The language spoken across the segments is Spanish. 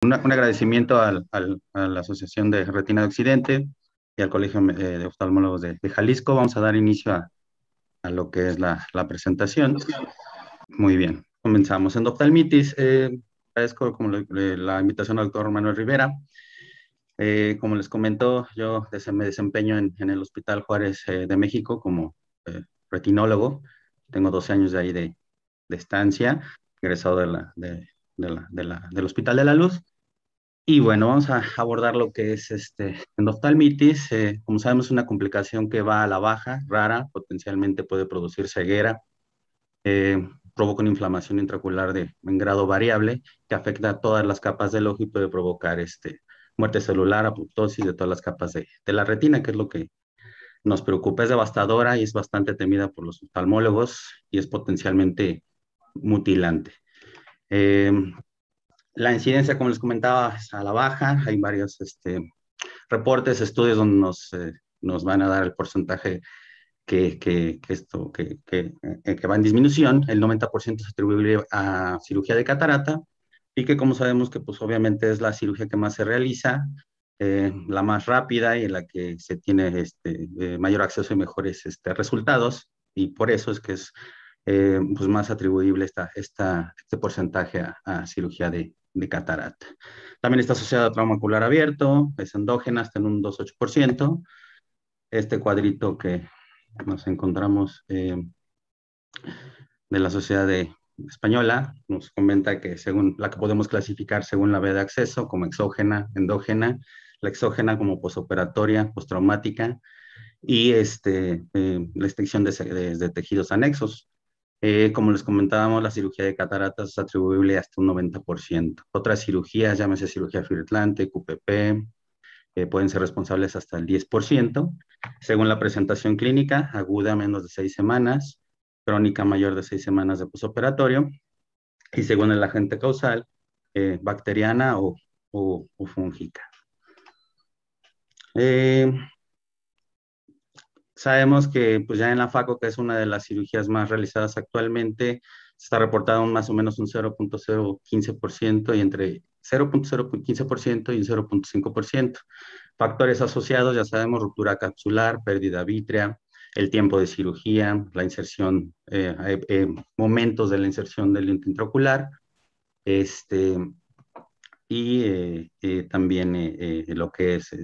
Un agradecimiento a la Asociación de Retina de Occidente y al Colegio de Oftalmólogos de Jalisco. Vamos a dar inicio a lo que es la presentación. Muy bien, comenzamos. Endoftalmitis, agradezco la invitación al doctor Manuel Rivera. Como les comentó, yo me desempeño en el Hospital Juárez de México como retinólogo. Tengo 12 años de ahí de estancia, egresado del Hospital de la Luz. Y bueno, vamos a abordar lo que es endoftalmitis. Como sabemos, es una complicación que va a la baja, rara, potencialmente puede producir ceguera, provoca una inflamación intraocular en grado variable que afecta a todas las capas del ojo y puede provocar muerte celular, apoptosis de todas las capas de la retina, que es lo que nos preocupa. Es devastadora y es bastante temida por los oftalmólogos y es potencialmente mutilante. Eh, la incidencia, como les comentaba, es a la baja. Hay varios reportes, estudios donde nos van a dar el porcentaje que va en disminución. El 90% se atribuye a cirugía de catarata y que, como sabemos, que pues obviamente es la cirugía que más se realiza, la más rápida y en la que se tiene mayor acceso y mejores resultados, y por eso es que es pues más atribuible este porcentaje a cirugía de catarata. También está asociada a trauma ocular abierto, es endógena, está en un 2,8%. Este cuadrito que nos encontramos de la Sociedad Española nos comenta que según la que podemos clasificar según la vía de acceso como exógena, endógena, la exógena como posoperatoria, postraumática y la extensión de tejidos anexos. Como les comentábamos, la cirugía de cataratas es atribuible hasta un 90%. Otras cirugías, llámese cirugía fibrillante, QPP, pueden ser responsables hasta el 10%, según la presentación clínica, aguda menos de 6 semanas, crónica mayor de 6 semanas de posoperatorio, y según el agente causal, bacteriana o fúngica. Sabemos que pues ya en la FACO, que es una de las cirugías más realizadas actualmente, está reportado más o menos un 0,015% y entre 0,015% y un 0,5%. Factores asociados, ya sabemos, ruptura capsular, pérdida vítrea, el tiempo de cirugía, la inserción, momentos de la inserción del lente intraocular, y también lo que es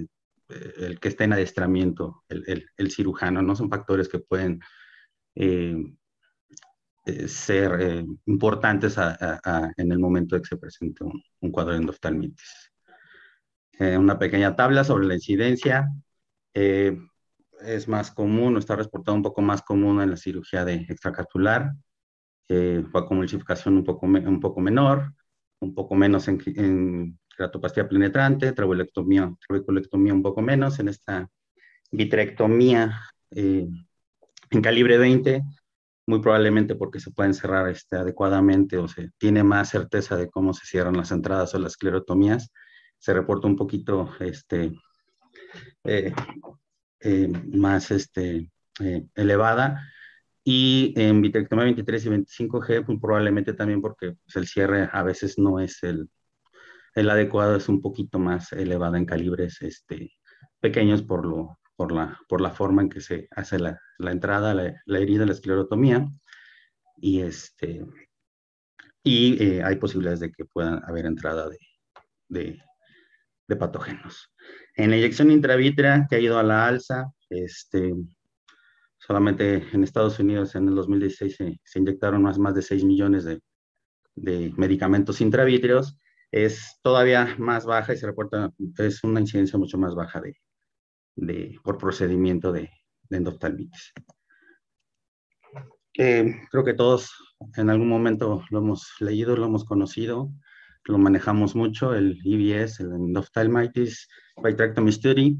el que está en adiestramiento, el cirujano, ¿no? Son factores que pueden eh, ser importantes en el momento de que se presente un cuadro de endoftalmitis. Una pequeña tabla sobre la incidencia. Eh, es más común, o está reportado un poco más común en la cirugía de extracapsular, con multiplicación un poco menor, un poco menos en keratoplastia penetrante, trabeculectomía un poco menos, en esta vitrectomía en calibre 20, muy probablemente porque se pueden cerrar adecuadamente o se tiene más certeza de cómo se cierran las entradas o las esclerotomías, se reporta un poquito eh, más elevada. Y en vitrectomía 23 y 25G, pues probablemente también porque pues, el cierre a veces no es el adecuado, es un poquito más elevada en calibres pequeños por la forma en que se hace la entrada, la herida, la esclerotomía. Y, hay posibilidades de que puedan haber entrada de, de patógenos. En la inyección intravítrea, que ha ido a la alza, solamente en Estados Unidos en el 2016 se inyectaron más de 6 millones de medicamentos intravítreos, es todavía más baja y se reporta, es una incidencia mucho más baja por procedimiento de endoftalmitis. Creo que todos en algún momento lo hemos leído, lo hemos conocido, lo manejamos mucho, el EBS, el Endophthalmitis Vitrectomy Study.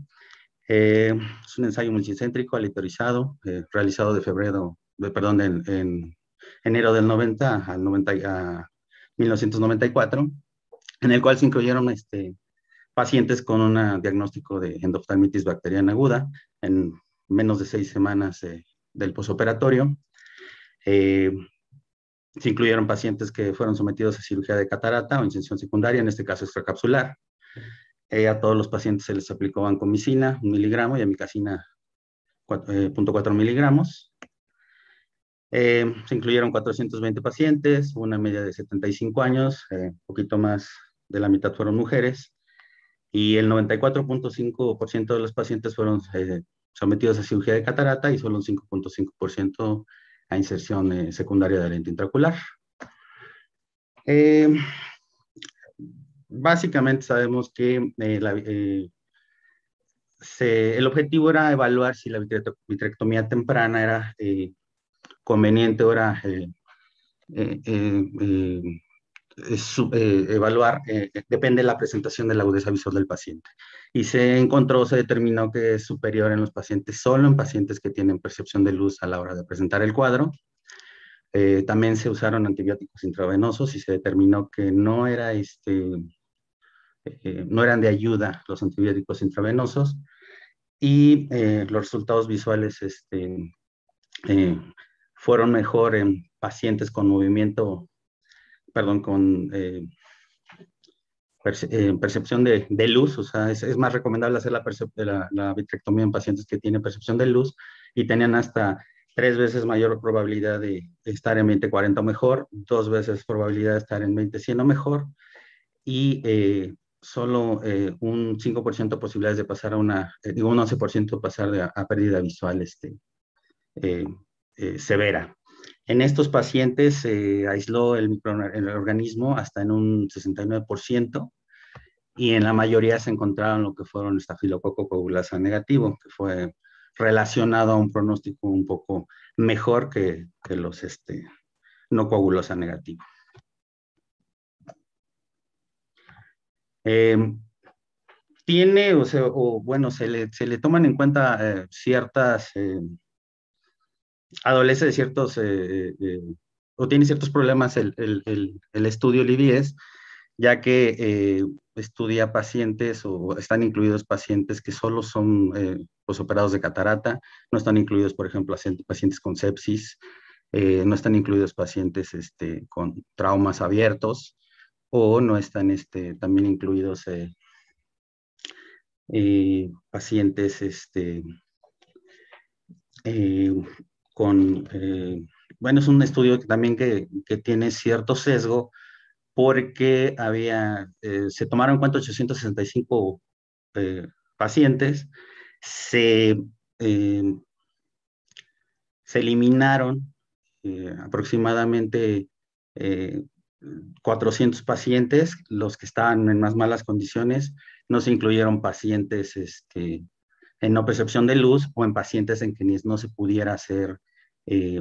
Es un ensayo multicéntrico aleatorizado, realizado en enero del 90 a 1994, en el cual se incluyeron pacientes con un diagnóstico de endoftalmitis bacteriana aguda en menos de 6 semanas del posoperatorio. Se incluyeron pacientes que fueron sometidos a cirugía de catarata o incisión secundaria, en este caso extracapsular. A todos los pacientes se les aplicó vancomicina, 1 miligramo, y amikacina, 0.4 miligramos. Se incluyeron 420 pacientes, una media de 75 años, un poquito más de la mitad fueron mujeres, y el 94.5% de los pacientes fueron sometidos a cirugía de catarata y solo un 5.5% a inserción secundaria de lente intraocular. Básicamente sabemos que el objetivo era evaluar si la vitrectomía temprana era conveniente o era evaluar, depende de la presentación de la agudeza visual del paciente. Y se determinó que es superior en los pacientes, solo en pacientes que tienen percepción de luz a la hora de presentar el cuadro. También se usaron antibióticos intravenosos y se determinó que no eran de ayuda los antibióticos intravenosos, y los resultados visuales fueron mejor en pacientes con movimiento, perdón, con percepción de luz. O sea, es más recomendable hacer la vitrectomía en pacientes que tienen percepción de luz y tenían hasta 3 veces mayor probabilidad de estar en 20/40 o mejor, 2 veces probabilidad de estar en 20/100 o mejor, y solo un 5% de posibilidades de pasar a un 11% pasar a pérdida visual eh, severa. En estos pacientes se aisló el organismo hasta en un 69%, y en la mayoría se encontraron lo que fueron estafilococo coagulasa negativo, que fue relacionado a un pronóstico un poco mejor que los no coagulosa negativo. Tiene, bueno, se le toman en cuenta ciertas, adolece de ciertos, o tiene ciertos problemas el estudio LIDIES, ya que estudia pacientes, o están incluidos pacientes que solo son pues, operados de catarata, no están incluidos, por ejemplo, pacientes con sepsis, no están incluidos pacientes con traumas abiertos, o no están también incluidos pacientes eh, con, bueno, es un estudio también que tiene cierto sesgo, porque se tomaron en cuenta 865 pacientes, se, eh, se eliminaron aproximadamente 400 pacientes, los que estaban en más malas condiciones. No se incluyeron pacientes en no percepción de luz, o en pacientes en quienes no se pudiera hacer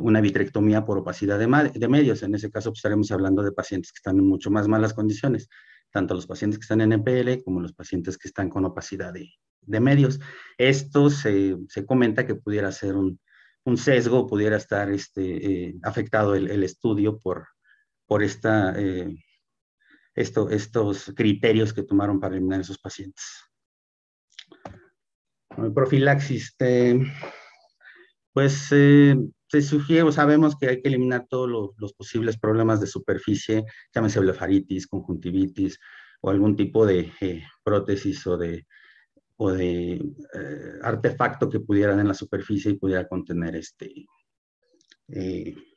una vitrectomía por opacidad de medios. En ese caso, pues, estaremos hablando de pacientes que están en mucho más malas condiciones, tanto los pacientes que están en NPL como los pacientes que están con opacidad de medios. Esto se comenta que pudiera ser un sesgo, pudiera estar afectado el estudio por estos criterios que tomaron para eliminar esos pacientes. Profilaxis, pues se sugiere, o sabemos que hay que eliminar todos los posibles problemas de superficie, llámese blefaritis, conjuntivitis, o algún tipo de prótesis o de artefacto que pudieran en la superficie y pudiera contener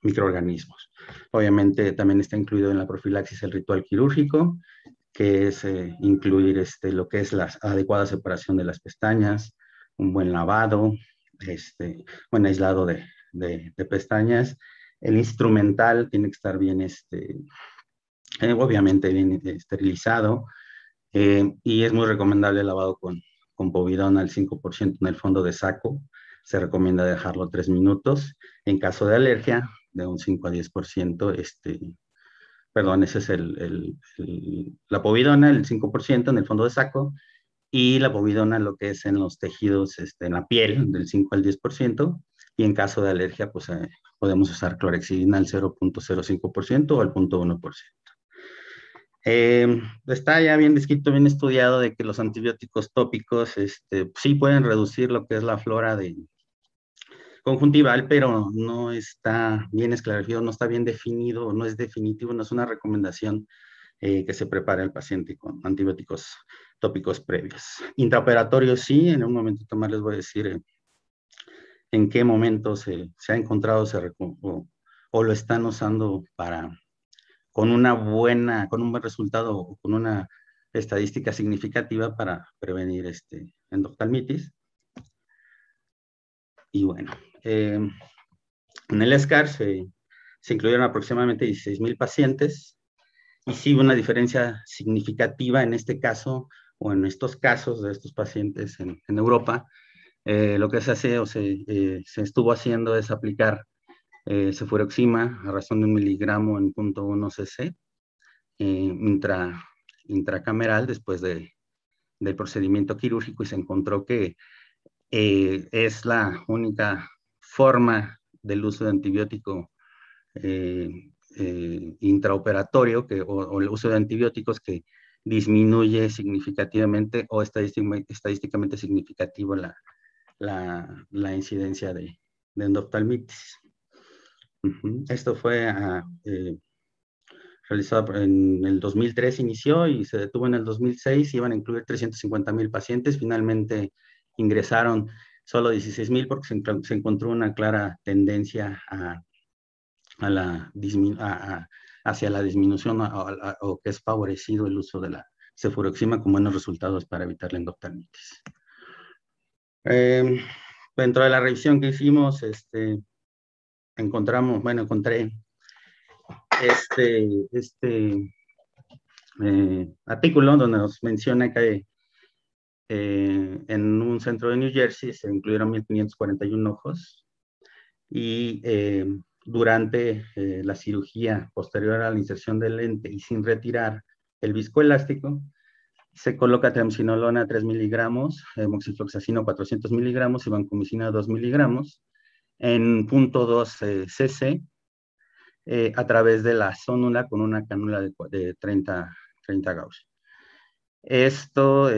microorganismos. Obviamente también está incluido en la profilaxis el ritual quirúrgico, que es incluir lo que es la adecuada separación de las pestañas, un buen lavado, buen aislado de pestañas. El instrumental tiene que estar bien, obviamente bien esterilizado, y es muy recomendable el lavado con povidona al 5% en el fondo de saco. Se recomienda dejarlo 3 minutos. En caso de alergia, de un 5 a 10%, perdón, ese es la povidona, el 5% en el fondo de saco, y la povidona lo que es en los tejidos, en la piel, del 5 al 10%, y en caso de alergia, pues podemos usar clorexidina al 0.05% o al 0.1%. Está ya bien descrito, bien estudiado, de que los antibióticos tópicos sí pueden reducir lo que es la flora conjuntival, pero no está bien esclarecido, no está bien definido, no es definitivo, no es una recomendación que se prepare al paciente con antibióticos tópicos previos. Intraoperatorios sí, en un momentito más les voy a decir en qué momento se ha encontrado o lo están usando para, con con un buen resultado o con una estadística significativa para prevenir endoftalmitis. Y bueno, en el ESCAR se incluyeron aproximadamente 16,000 pacientes y sí hubo una diferencia significativa en este caso o en estos casos de estos pacientes en Europa. Lo que se hace se estuvo haciendo es aplicar cefuroxima a razón de 1 miligramo en 0.1 cc intracameral después del procedimiento quirúrgico y se encontró que es la única forma del uso de antibiótico intraoperatorio o el uso de antibióticos que disminuye significativamente o estadísticamente significativo la incidencia de endoftalmitis. Esto fue realizado en el 2003, inició y se detuvo en el 2006, iban a incluir 350,000 pacientes, finalmente ingresaron solo 16,000 porque se encontró una clara tendencia hacia la disminución o que es favorecido el uso de la cefuroxima con buenos resultados para evitar la endoftalmitis. Dentro de la revisión que hicimos, encontré este artículo donde nos menciona que en un centro de New Jersey se incluyeron 1,541 ojos y durante la cirugía posterior a la inserción del lente y sin retirar el viscoelástico, se coloca triamcinolona 3 miligramos, moxifloxacino 400 miligramos y vancomicina 2 miligramos en 0.2 cc a través de la zónula con una cánula de 30 Gauss. Esto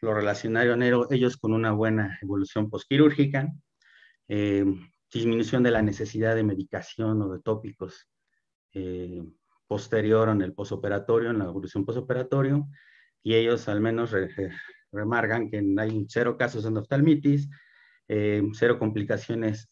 lo relacionaron ellos con una buena evolución posquirúrgica, disminución de la necesidad de medicación o de tópicos posterior en el posoperatorio, en la evolución posoperatorio, y ellos al menos remarcan que hay 0 casos de endoftalmitis, 0 complicaciones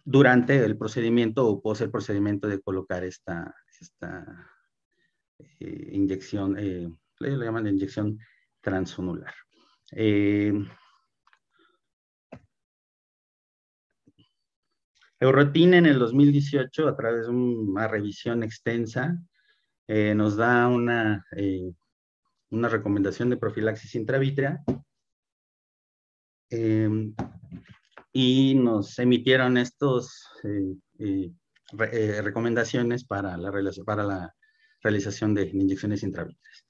durante el procedimiento o pos el procedimiento de colocar esta inyección, le llaman inyección transonular. Eurotin en el 2018, a través de una revisión extensa, nos da una recomendación de profilaxis intravítrea y nos emitieron estos recomendaciones para la realización de inyecciones intravítreas.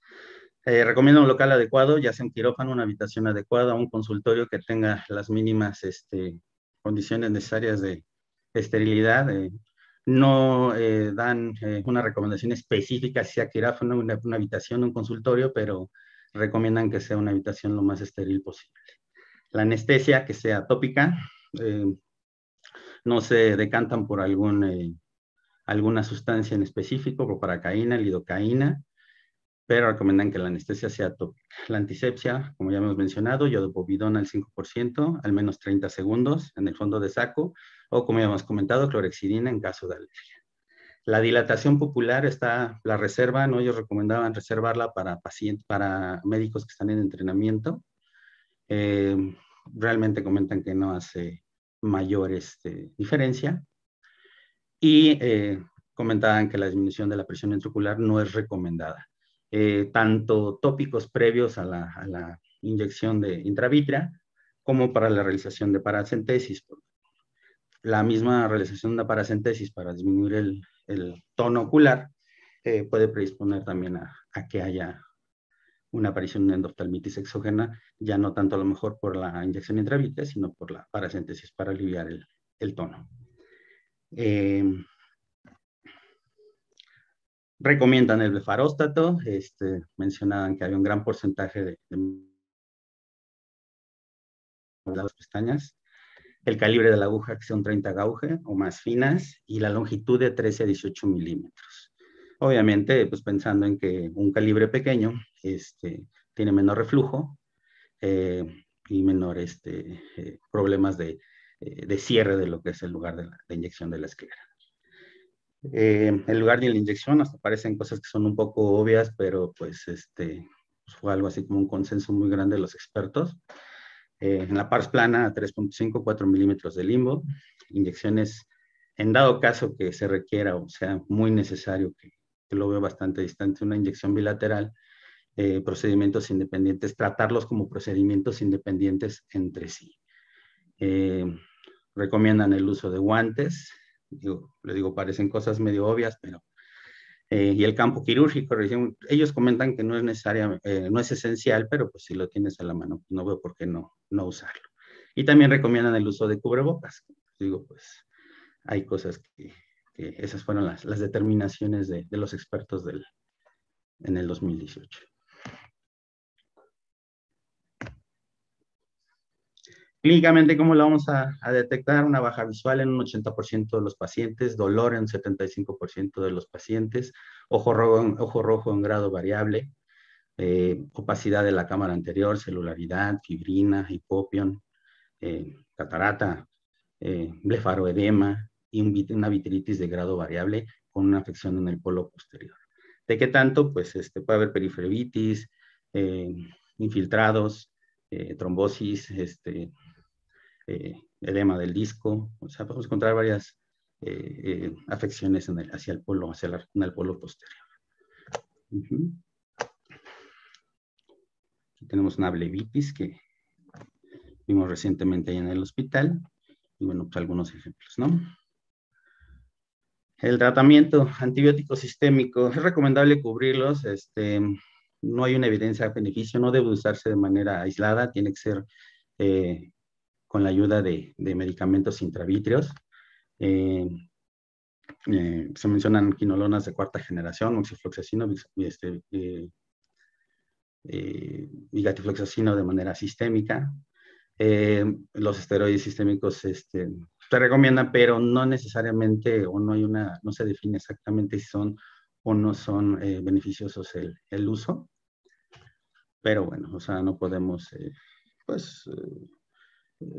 Recomiendo un local adecuado, ya sea un quirófano, una habitación adecuada, un consultorio que tenga las mínimas condiciones necesarias de esterilidad. No dan una recomendación específica si sea quirófano, una habitación, un consultorio, pero recomiendan que sea una habitación lo más estéril posible. La anestesia que sea tópica, no se decantan por alguna sustancia en específico, proparacaína, lidocaína, pero recomiendan que la anestesia sea tópica. La antisepsia, como ya hemos mencionado, yodopovidona al 5%, al menos 30 segundos en el fondo de saco, o como ya hemos comentado, clorexidina en caso de alergia. La dilatación pupilar la reservan, ¿no? Ellos recomendaban reservarla para médicos que están en entrenamiento. Realmente comentan que no hace mayor diferencia. Y comentaban que la disminución de la presión intraocular no es recomendada. Tanto tópicos previos a la inyección de intravítrea como para la realización de paracentesis. La misma realización de paracentesis para disminuir el tono ocular puede predisponer también a que haya una aparición de endoftalmitis exógena, ya no tanto a lo mejor por la inyección intravítrea, sino por la paracentesis para aliviar el tono. Recomiendan el blefaróstato, mencionaban que había un gran porcentaje de las pestañas, el calibre de la aguja que son 30 gauge o más finas y la longitud de 13 a 18 milímetros. Obviamente, pues pensando en que un calibre pequeño tiene menor reflujo y menor problemas de cierre de lo que es el lugar de la inyección de la esclera. El lugar de la inyección hasta parecen cosas que son un poco obvias, pero pues fue algo así como un consenso muy grande de los expertos. En la pars plana a 3.5, 4 milímetros de limbo, inyecciones en dado caso que se requiera o sea muy necesario, que lo veo bastante distante, una inyección bilateral, procedimientos independientes, tratarlos como procedimientos independientes entre sí. Recomiendan el uso de guantes, les digo, parecen cosas medio obvias, pero y el campo quirúrgico, ellos comentan que no es necesario, no es esencial, pero pues si lo tienes a la mano, no veo por qué no usarlo. Y también recomiendan el uso de cubrebocas. Digo, pues hay cosas que esas fueron las determinaciones de los expertos en el 2018. Clínicamente, ¿cómo lo vamos a detectar? Una baja visual en un 80% de los pacientes, dolor en 75% de los pacientes, ojo rojo en grado variable, opacidad de la cámara anterior, celularidad, fibrina, hipopión, catarata, blefaroedema y una vitritis de grado variable con una afección en el polo posterior. ¿De qué tanto? Pues puede haber periferitis, infiltrados, trombosis, edema del disco, o sea, podemos encontrar varias afecciones hacia el polo, en el polo posterior. Aquí tenemos una blebitis que vimos recientemente ahí en el hospital, y bueno, pues algunos ejemplos, ¿no? El tratamiento antibiótico sistémico, es recomendable cubrirlos, no hay una evidencia de beneficio, no debe usarse de manera aislada, tiene que ser con la ayuda de medicamentos intravítreos. Se mencionan quinolonas de cuarta generación, oxifloxacino, gatifloxacino de manera sistémica. Los esteroides sistémicos se recomiendan, pero no necesariamente, o no se define exactamente si son o no son beneficiosos el uso. Pero bueno, o sea, no podemos,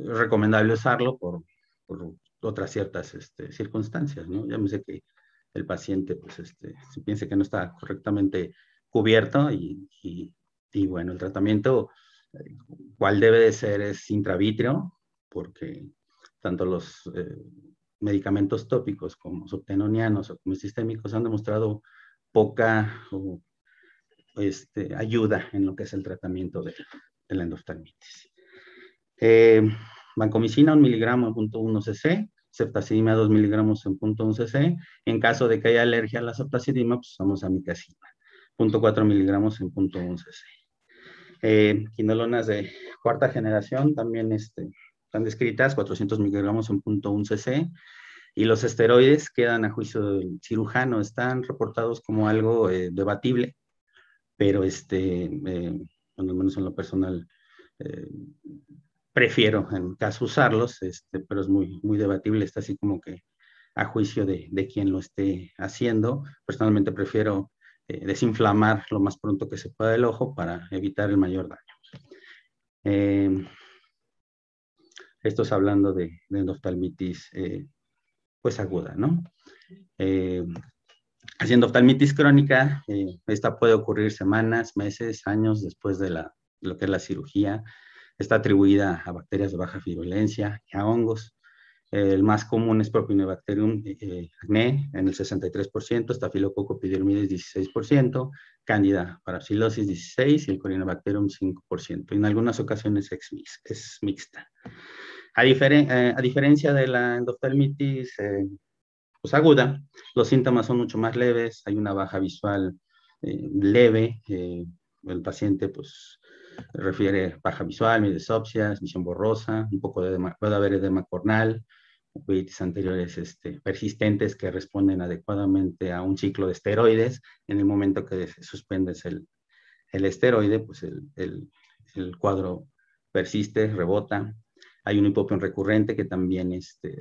recomendable usarlo por otras ciertas circunstancias, ¿no? Ya me sé que el paciente, pues, se piensa que no está correctamente cubierto y bueno, el tratamiento, cuál debe de ser es intravítreo, porque tanto los medicamentos tópicos como subtenonianos o como sistémicos han demostrado poca ayuda en lo que es el tratamiento de la endoftalmitis. Vancomicina 1 miligramo en 0.1 cc, ceftazidima 2 miligramos en 0.1 cc. En caso de que haya alergia a la ceftazidima, pues usamos amicacina, 0.4 miligramos en 0.1 cc. Quinolonas de cuarta generación también están descritas, 400 miligramos en 0.1 cc. Y los esteroides quedan a juicio del cirujano, están reportados como algo debatible, pero bueno, al menos en lo personal, prefiero en caso usarlos, pero es muy, muy debatible, está así como que a juicio de quien lo esté haciendo. Personalmente prefiero desinflamar lo más pronto que se pueda el ojo para evitar el mayor daño. Esto es hablando de endoftalmitis pues aguda, ¿no? Haciendo oftalmitis crónica, esta puede ocurrir semanas, meses, años después de lo que es la cirugía. Está atribuida a bacterias de baja virulencia y a hongos. El más común es Propionibacterium acne en el 63%, Staphylococcus epidermidis 16%, Candida parapsilosis 16% y el Corynebacterium 5%. En algunas ocasiones es mixta. A diferencia de la endoftalmitis pues aguda, los síntomas son mucho más leves, hay una baja visual leve, el paciente pues refiere baja visual, midesopsia, visión borrosa, un poco de edema, puede haber edema corneal, uveitis anteriores persistentes que responden adecuadamente a un ciclo de esteroides. En el momento que suspendes el esteroide, pues el cuadro persiste, rebota. Hay un hipopión recurrente que también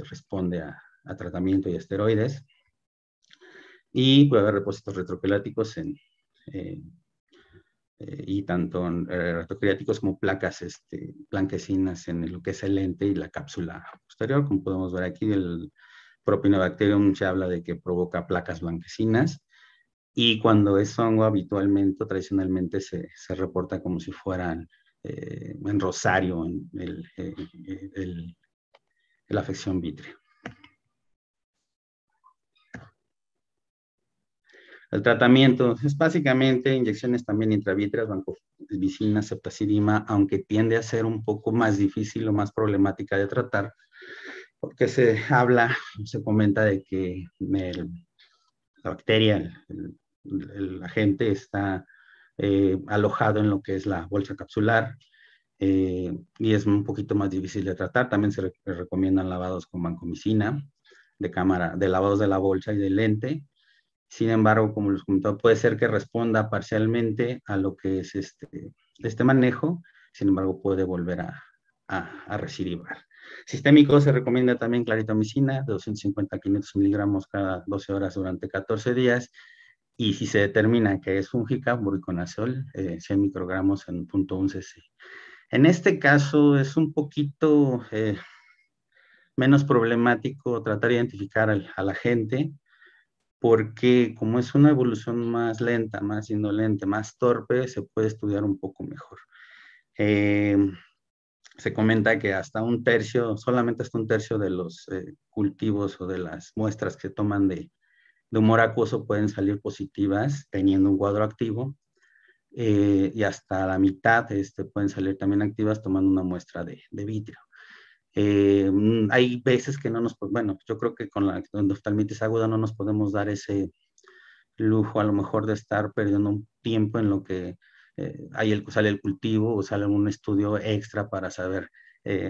responde a tratamiento y esteroides. Y puede haber depósitos retroqueláticos y tanto retroqueláticos como placas blanquecinas en lo que es el lente y la cápsula posterior. Como podemos ver aquí, el Propionibacterium se habla de que provoca placas blanquecinas, y cuando es hongo habitualmente o tradicionalmente se reporta como si fueran en rosario en la afección vítrea. El tratamiento es básicamente inyecciones también intravítreas, vancomicina, ceftazidima, aunque tiende a ser un poco más difícil o más problemática de tratar, porque se comenta de que la bacteria, el agente está alojado en lo que es la bolsa capsular, y es un poquito más difícil de tratar. También se recomiendan lavados con vancomicina, de lavados de la bolsa y del lente. Sin embargo, como les comentaba, puede ser que responda parcialmente a lo que es este manejo. Sin embargo, puede volver a recidivar. Sistémico se recomienda también claritomicina de 250 a 500 miligramos cada 12 horas durante 14 días. Y si se determina que es fúngica, voriconazol, 100 microgramos en 0.1 cc. En este caso es un poquito menos problemático tratar de identificar al agente, porque como es una evolución más lenta, más indolente, más torpe, se puede estudiar un poco mejor. Se comenta que solamente hasta un tercio de los cultivos o de las muestras que toman de humor acuoso pueden salir positivas teniendo un cuadro activo, y hasta la mitad pueden salir también activas tomando una muestra de vítreo. Hay veces que no bueno, yo creo que con la endoftalmitis aguda no nos podemos dar ese lujo a lo mejor de estar perdiendo un tiempo en lo que sale el cultivo o sale un estudio extra para saber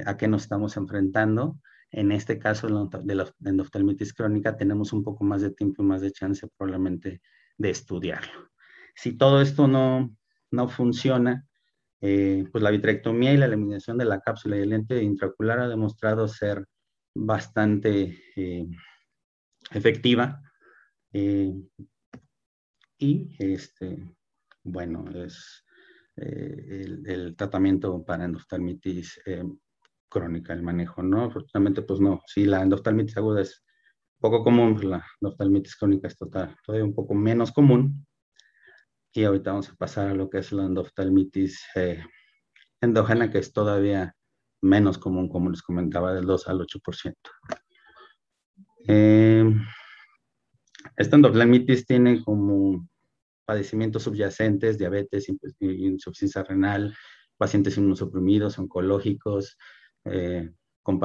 a qué nos estamos enfrentando. En este caso de la endoftalmitis crónica tenemos un poco más de tiempo y más de chance probablemente de estudiarlo. Si todo esto no funciona, pues la vitrectomía y la eliminación de la cápsula y el lente intraocular ha demostrado ser bastante efectiva. Y bueno, es el tratamiento para endoftalmitis crónica, el manejo, ¿no? Afortunadamente, pues no, sí, la endoftalmitis aguda es poco común, pues la endoftalmitis crónica es todavía un poco menos común. Y ahorita vamos a pasar a lo que es la endoftalmitis endógena, que es todavía menos común, como les comentaba, del 2 al 8%. Esta endoftalmitis tiene como padecimientos subyacentes, diabetes, insuficiencia renal, pacientes inmunosuprimidos, oncológicos, con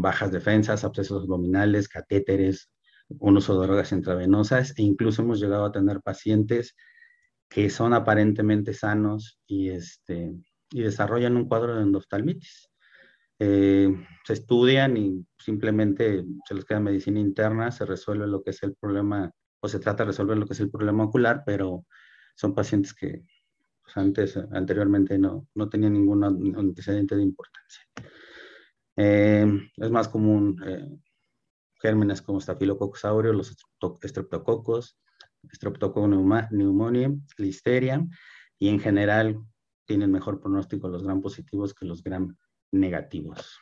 bajas defensas, abscesos abdominales, catéteres, un uso de drogas intravenosas, e incluso hemos llegado a tener pacientes que son aparentemente sanos y desarrollan un cuadro de endoftalmitis. Se estudian y simplemente se les queda medicina interna, se resuelve lo que es el problema, o se trata de resolver lo que es el problema ocular, pero son pacientes que pues, anteriormente no tenían ningún antecedente de importancia. Es más común gérmenes como Staphylococcus aureus, los estreptococos, Streptococcus pneumoniae, Listeria, y en general tienen mejor pronóstico los gram positivos que los gram negativos.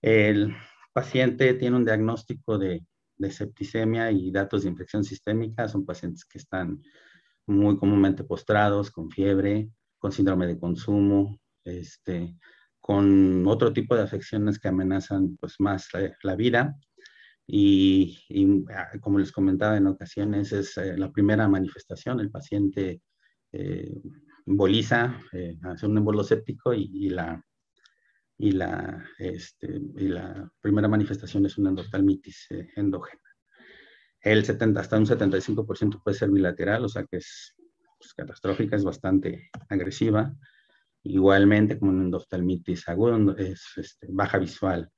El paciente tiene un diagnóstico de septicemia y datos de infección sistémica. Son pacientes que están muy comúnmente postrados, con fiebre, con síndrome de consumo, con otro tipo de afecciones que amenazan pues, más la vida. Y como les comentaba en ocasiones, es la primera manifestación. El paciente emboliza, hace un embolo séptico y la primera manifestación es una endoftalmitis endógena. Hasta un 75% puede ser bilateral, o sea que es pues, catastrófica, es bastante agresiva. Igualmente, como en endoftalmitis aguda, es baja visual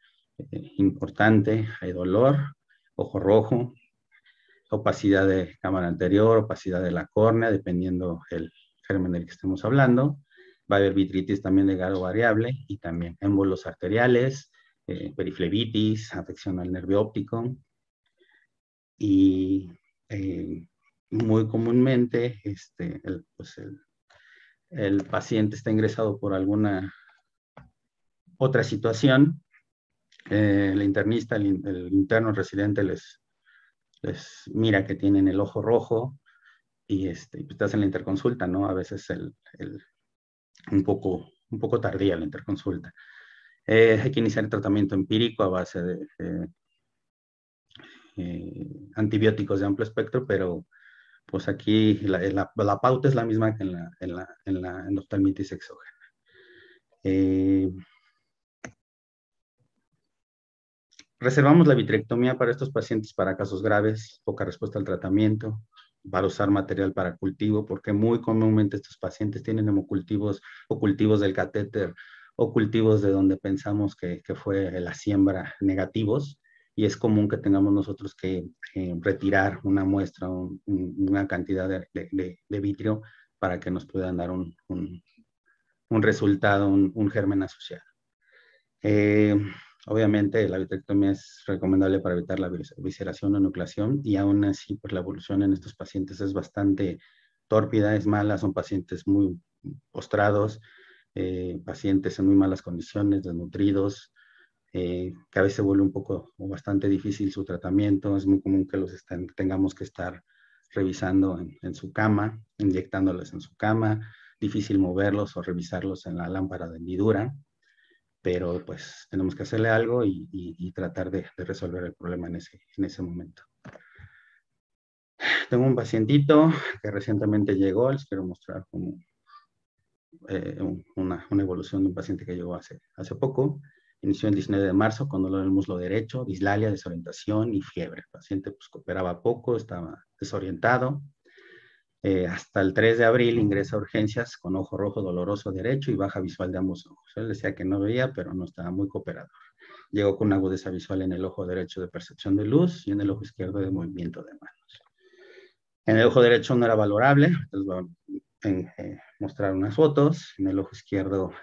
importante, hay dolor, ojo rojo, opacidad de cámara anterior, opacidad de la córnea, dependiendo el germen del que estemos hablando. Va a haber vitritis también de grado variable y también émbolos arteriales, periflebitis, afección al nervio óptico. Y muy comúnmente el paciente está ingresado por alguna otra situación. El internista, el interno residente les mira que tienen el ojo rojo y pues estás en la interconsulta, ¿no? A veces un poco tardía la interconsulta. Hay que iniciar el tratamiento empírico a base de antibióticos de amplio espectro, pero pues aquí la pauta es la misma que en la endoftalmitis exógena. Reservamos la vitrectomía para estos pacientes para casos graves, poca respuesta al tratamiento, para usar material para cultivo, porque muy comúnmente estos pacientes tienen hemocultivos o cultivos del catéter o cultivos de donde pensamos que fue la siembra negativos, y es común que tengamos nosotros que retirar una muestra, una cantidad de vitrio para que nos puedan dar un resultado, un germen asociado. Obviamente la vitrectomía es recomendable para evitar la visceración o nucleación, y aún así pues la evolución en estos pacientes es bastante tórpida, es mala, son pacientes muy postrados, pacientes en muy malas condiciones, desnutridos, que a veces vuelve un poco o bastante difícil su tratamiento. Es muy común que los tengamos que estar revisando en su cama, inyectándoles en su cama, difícil moverlos o revisarlos en la lámpara de hendidura, pero pues tenemos que hacerle algo y tratar de resolver el problema en ese momento. Tengo un pacientito que recientemente llegó, les quiero mostrar como una evolución de un paciente que llegó hace poco. Inició el 19 de marzo con dolor en el muslo derecho, dislalia, desorientación y fiebre. El paciente pues cooperaba poco, estaba desorientado. Hasta el 3 de abril ingresa a urgencias con ojo rojo doloroso derecho y baja visual de ambos ojos. Él decía que no veía, pero no estaba muy cooperador. Llegó con una agudeza visual en el ojo derecho de percepción de luz y en el ojo izquierdo de movimiento de manos. En el ojo derecho no era valorable, entonces voy a mostrar unas fotos. En el ojo izquierdo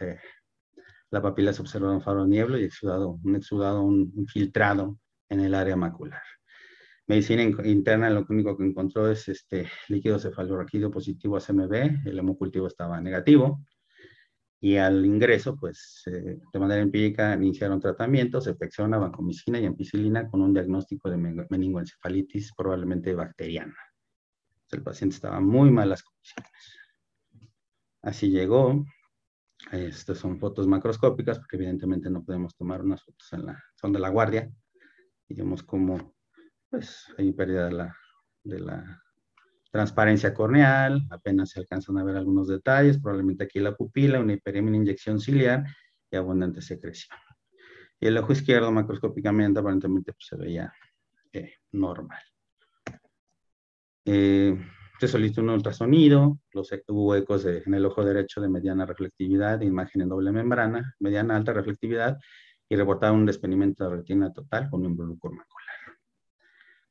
la papila se observa un faro de niebla y un filtrado en el área macular. Medicina interna, lo único que encontró es líquido cefalorraquídeo positivo a CMV, el hemocultivo estaba negativo, y al ingreso, pues, de manera empírica iniciaron tratamientos, ceftriaxona, vancomicina y ampicilina con un diagnóstico de meningoencefalitis probablemente bacteriana. El paciente estaba en muy malas condiciones. Así llegó. Estas son fotos macroscópicas, porque evidentemente no podemos tomar unas fotos son de la guardia, y vemos cómo pues hay pérdida de la transparencia corneal, apenas se alcanzan a ver algunos detalles, probablemente aquí la pupila, una hiperemia, una inyección ciliar y abundante secreción. Y el ojo izquierdo macroscópicamente aparentemente pues, se veía normal. Se solicitó un ultrasonido, hubo ecos en el ojo derecho de mediana reflectividad, de imagen en doble membrana, mediana alta reflectividad, y reportaron un desprendimiento de retina total con un involucro macular.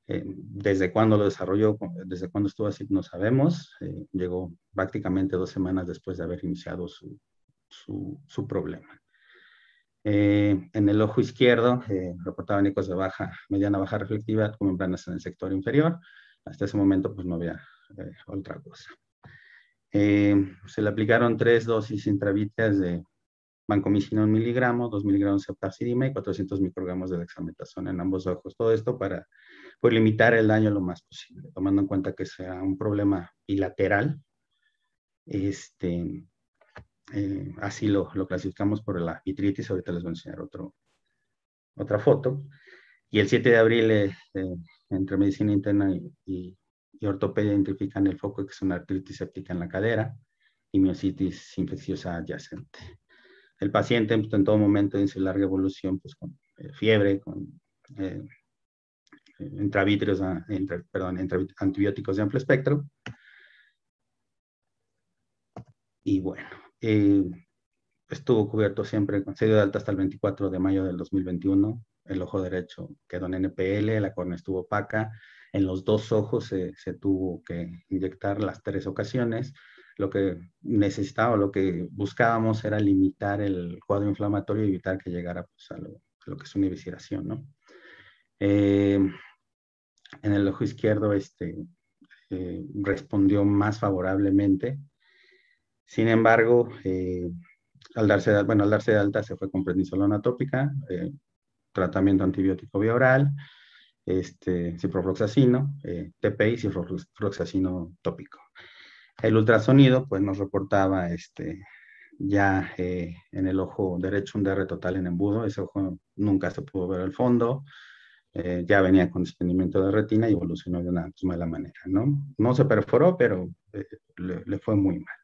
¿Desde cuándo lo desarrolló? ¿Desde cuándo estuvo así? No sabemos. Llegó prácticamente 2 semanas después de haber iniciado su problema. En el ojo izquierdo reportaban ecos de mediana baja reflectividad con membranas en el sector inferior. Hasta ese momento pues no había otra cosa. Se le aplicaron 3 dosis intravítreas de vancomicina 1 miligramo, 2 miligramos de ceftazidima y 400 microgramos de dexametasona en ambos ojos. Todo esto para pues, limitar el daño lo más posible, tomando en cuenta que sea un problema bilateral. Así lo clasificamos por la vitritis. Ahorita les voy a enseñar otra foto. Y el 7 de abril, entre medicina interna y ortopedia, identifican el foco, que es una artritis séptica en la cadera y miositis infecciosa adyacente. El paciente pues, en todo momento en su larga evolución, pues con fiebre, con antibióticos de amplio espectro. Y bueno, estuvo cubierto siempre, se dio de alta hasta el 24 de mayo del 2021. El ojo derecho quedó en NPL, la córnea estuvo opaca. En los dos ojos se tuvo que inyectar las 3 ocasiones. Lo que necesitaba, lo que buscábamos era limitar el cuadro inflamatorio y evitar que llegara pues, a lo que es una evisceración, ¿no? Eh, en el ojo izquierdo respondió más favorablemente. Sin embargo, al darse de alta se fue con prednisolona tópica, tratamiento antibiótico vía oral, ciprofloxacino, TPI, ciprofloxacino tópico. El ultrasonido, pues nos reportaba ya en el ojo derecho un DR total en embudo. Ese ojo nunca se pudo ver el fondo, ya venía con desprendimiento de retina y evolucionó de una mala manera, ¿no? No se perforó, pero le fue muy mal.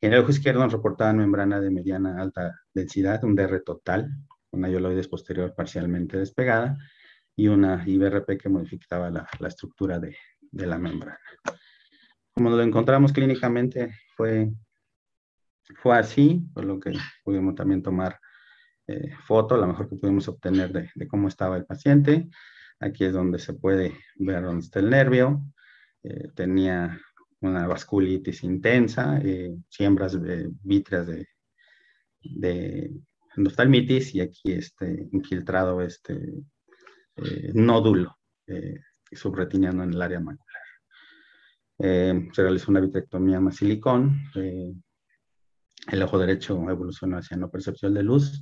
En el ojo izquierdo nos reportaban membrana de mediana alta densidad, un DR total, una hioloides posterior parcialmente despegada y una IBRP que modificaba la estructura de la membrana. Como lo encontramos clínicamente, fue así, por lo que pudimos también tomar foto, la mejor que pudimos obtener de cómo estaba el paciente. Aquí es donde se puede ver dónde está el nervio. Tenía una vasculitis intensa, siembras vítreas de endoftalmitis y aquí infiltrado nódulo subretiniano en el área macular. Se realizó una vitrectomía más silicón. El ojo derecho evolucionó hacia no percepción de luz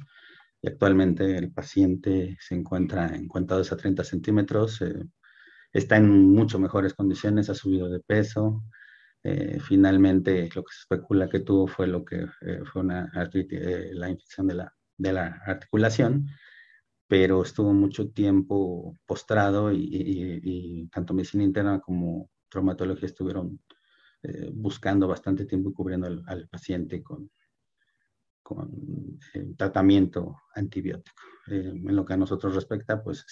y actualmente el paciente se encuentra en cuentados a 30 centímetros. Está en mucho mejores condiciones, ha subido de peso. Finalmente, lo que se especula que tuvo fue lo que fue la infección de la articulación, pero estuvo mucho tiempo postrado y tanto medicina interna como traumatología estuvieron buscando bastante tiempo y cubriendo al paciente con tratamiento antibiótico. En lo que a nosotros respecta, pues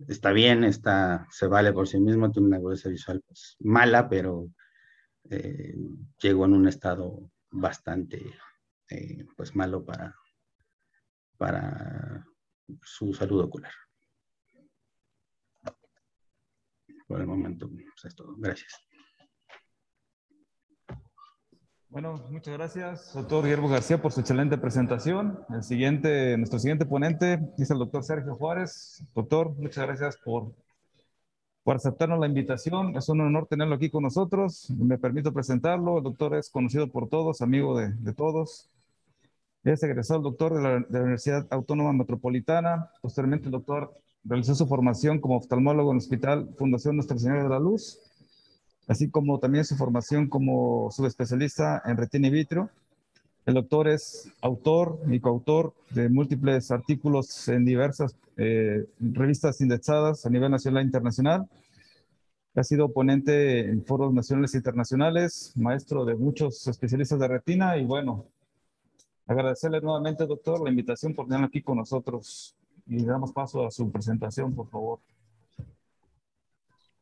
está bien, se vale por sí mismo, tiene una agudeza visual pues, mala, pero llegó en un estado bastante pues malo para su salud ocular. Por el momento, pues es todo. Gracias. Bueno, muchas gracias, doctor Guillermo García, por su excelente presentación. Nuestro siguiente ponente es el doctor Sergio Juárez. Doctor, muchas gracias por aceptarnos la invitación. Es un honor tenerlo aquí con nosotros. Me permito presentarlo. El doctor es conocido por todos, amigo de todos. Es egresado doctor de la Universidad Autónoma Metropolitana. Posteriormente, el doctor realizó su formación como oftalmólogo en el Hospital Fundación Nuestra Señora de la Luz, así como también su formación como subespecialista en retina in vitro. El doctor es autor y coautor de múltiples artículos en diversas revistas indexadas a nivel nacional e internacional. Ha sido ponente en foros nacionales e internacionales, maestro de muchos especialistas de retina y bueno, agradecerle nuevamente, doctor, la invitación por tenerlo aquí con nosotros y damos paso a su presentación, por favor.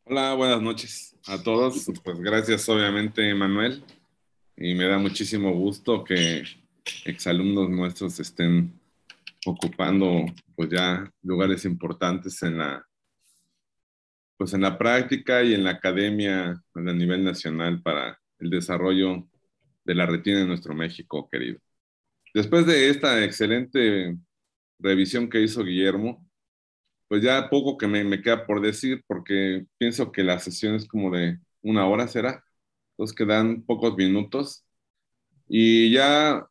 Hola, buenas noches a todos. Pues gracias obviamente, Manuel, y me da muchísimo gusto que exalumnos nuestros estén ocupando pues ya lugares importantes en la práctica y en la academia a nivel nacional para el desarrollo de la retina en nuestro México querido. Después de esta excelente revisión que hizo Guillermo, pues ya poco que me queda por decir, porque pienso que la sesión es como de 1 hora, ¿será? Entonces quedan pocos minutos. Y ya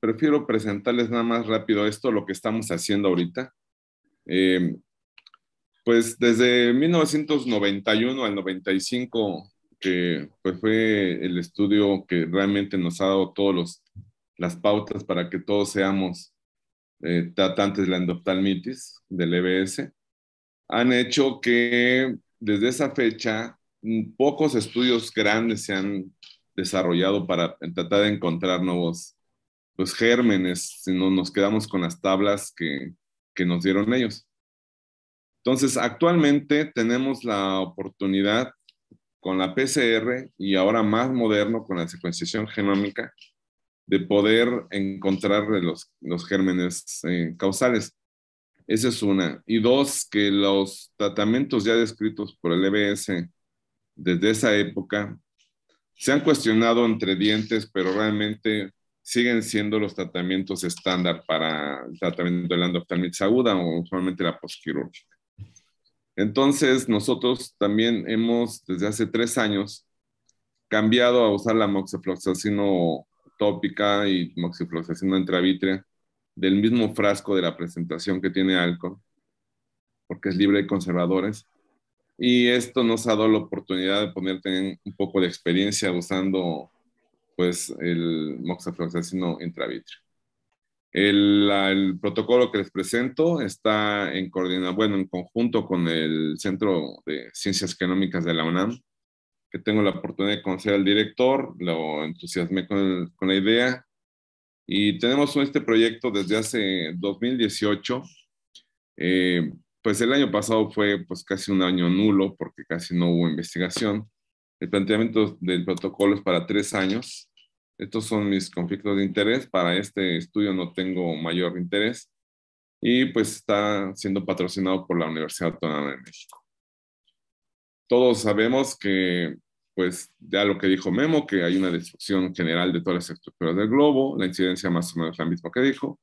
prefiero presentarles nada más rápido lo que estamos haciendo ahorita. Pues desde 1991 al 95, que pues fue el estudio que realmente nos ha dado las pautas para que todos seamos tratantes de la endoftalmitis, del EBS, han hecho que desde esa fecha pocos estudios grandes se han desarrollado para tratar de encontrar nuevos pues, gérmenes, si no nos quedamos con las tablas que nos dieron ellos. Entonces, actualmente tenemos la oportunidad con la PCR y ahora más moderno con la secuenciación genómica de poder encontrar los gérmenes causales. Esa es una. Y dos, que los tratamientos ya descritos por el EBS desde esa época se han cuestionado entre dientes, pero realmente siguen siendo los tratamientos estándar para el tratamiento de la endoftalmitis aguda o usualmente la posquirúrgica. Entonces, nosotros también hemos, desde hace 3 años, cambiado a usar la moxifloxacino tópica y moxifloxacino intravítrea del mismo frasco de la presentación que tiene Alcon, porque es libre de conservadores. Y esto nos ha dado la oportunidad de poder tener un poco de experiencia usando pues el moxifloxacino intravítrea. El protocolo que les presento está en en conjunto con el Centro de Ciencias Genómicas de la UNAM, que tengo la oportunidad de conocer al director, lo entusiasmé con la idea, y tenemos este proyecto desde hace 2018. Pues el año pasado fue pues casi un año nulo porque casi no hubo investigación. El planteamiento del protocolo es para 3 años. Estos son mis conflictos de interés. Para este estudio no tengo mayor interés y pues está siendo patrocinado por la Universidad Autónoma de México. Todos sabemos que, pues ya lo que dijo Memo, que hay una destrucción general de todas las estructuras del globo, la incidencia más o menos la misma que dijo,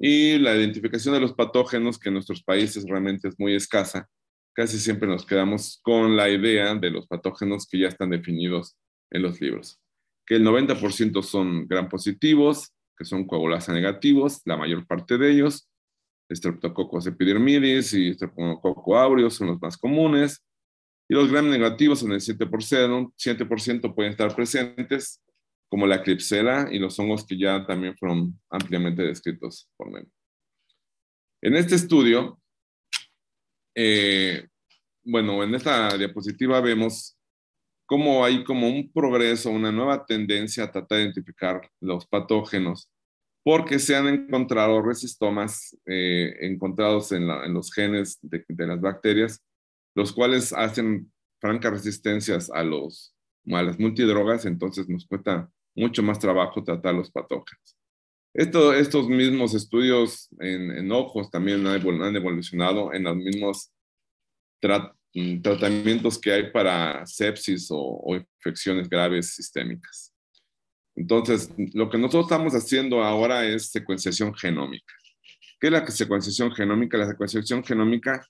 y la identificación de los patógenos, que en nuestros países realmente es muy escasa. Casi siempre nos quedamos con la idea de los patógenos que ya están definidos en los libros, que el 90% son gram positivos, que son coagulasa negativos, la mayor parte de ellos, Streptococcus epidermidis y Streptococcus aureus son los más comunes, y los gram negativos en el 7% pueden estar presentes, como la Klebsiella y los hongos que ya también fueron ampliamente descritos por Memo. En este estudio, en esta diapositiva vemos cómo hay como un progreso, una nueva tendencia a tratar de identificar los patógenos, porque se han encontrado resistomas encontrados en los genes de las bacterias, los cuales hacen francas resistencias a las multidrogas, entonces nos cuesta mucho más trabajo tratar los patógenos. Estos mismos estudios en ojos también han evolucionado en los mismos tratamientos que hay para sepsis o infecciones graves sistémicas. Entonces, lo que nosotros estamos haciendo ahora es secuenciación genómica. ¿Qué es la secuenciación genómica? La secuenciación genómica,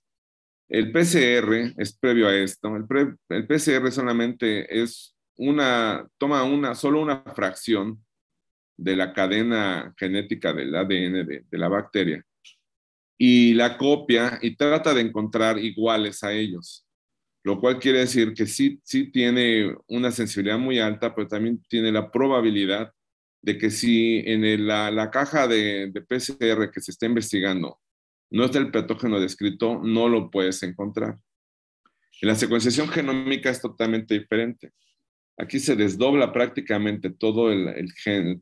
el PCR es previo a esto. El PCR solamente toma solo una fracción de la cadena genética del ADN de la bacteria y la copia y trata de encontrar iguales a ellos, lo cual quiere decir que sí tiene una sensibilidad muy alta, pero también tiene la probabilidad de que si en la caja de PCR que se está investigando no está el patógeno descrito, no lo puedes encontrar. En la secuenciación genómica es totalmente diferente. Aquí se desdobla prácticamente todo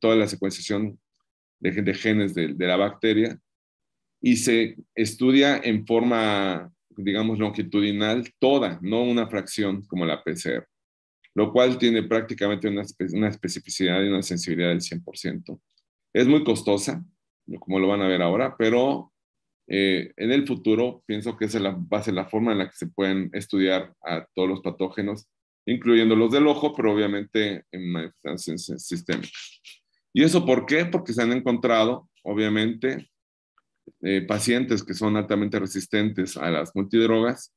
toda la secuenciación de genes de la bacteria y se estudia en forma, digamos, longitudinal toda, no una fracción como la PCR, lo cual tiene prácticamente una especificidad y una sensibilidad del 100%. Es muy costosa, como lo van a ver ahora, pero en el futuro pienso que esa va a ser la forma en la que se pueden estudiar a todos los patógenos, incluyendo los del ojo, pero obviamente en manifestaciones sistémicas. ¿Y eso por qué? Porque se han encontrado, obviamente, pacientes que son altamente resistentes a las multidrogas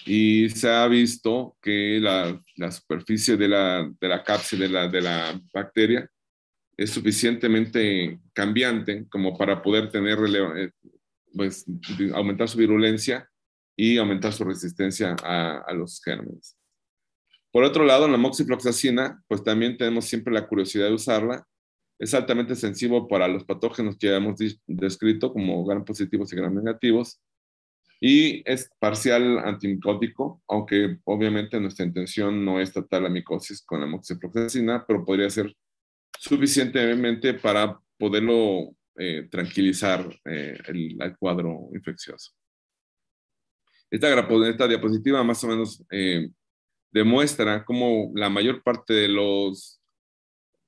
y se ha visto que la superficie de la cápsula de la bacteria es suficientemente cambiante como para poder tener pues, aumentar su virulencia y aumentar su resistencia a los gérmenes. Por otro lado, en la moxifloxacina, pues también tenemos siempre la curiosidad de usarla. Es altamente sensible para los patógenos que ya hemos descrito, como gram positivos y gram negativos, y es parcial antimicótico, aunque obviamente nuestra intención no es tratar la micosis con la moxifloxacina, pero podría ser suficientemente para poderlo tranquilizar el cuadro infeccioso. Esta diapositiva más o menos demuestra cómo la mayor parte de los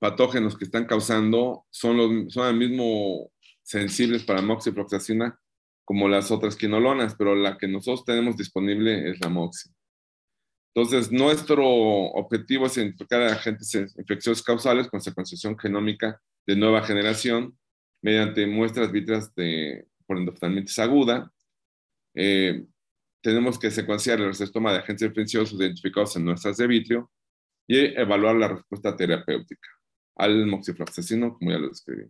patógenos que están causando son al mismo sensibles para moxifloxacina como las otras quinolonas, pero la que nosotros tenemos disponible es la moxi. Entonces, nuestro objetivo es identificar agentes infecciosos causales con secuenciación genómica de nueva generación mediante muestras vítreas por endoftalmitis aguda. Tenemos que secuenciar el restoma de agentes infecciosos identificados en muestras de vitrio y evaluar la respuesta terapéutica al moxifloxacino, como ya lo describí.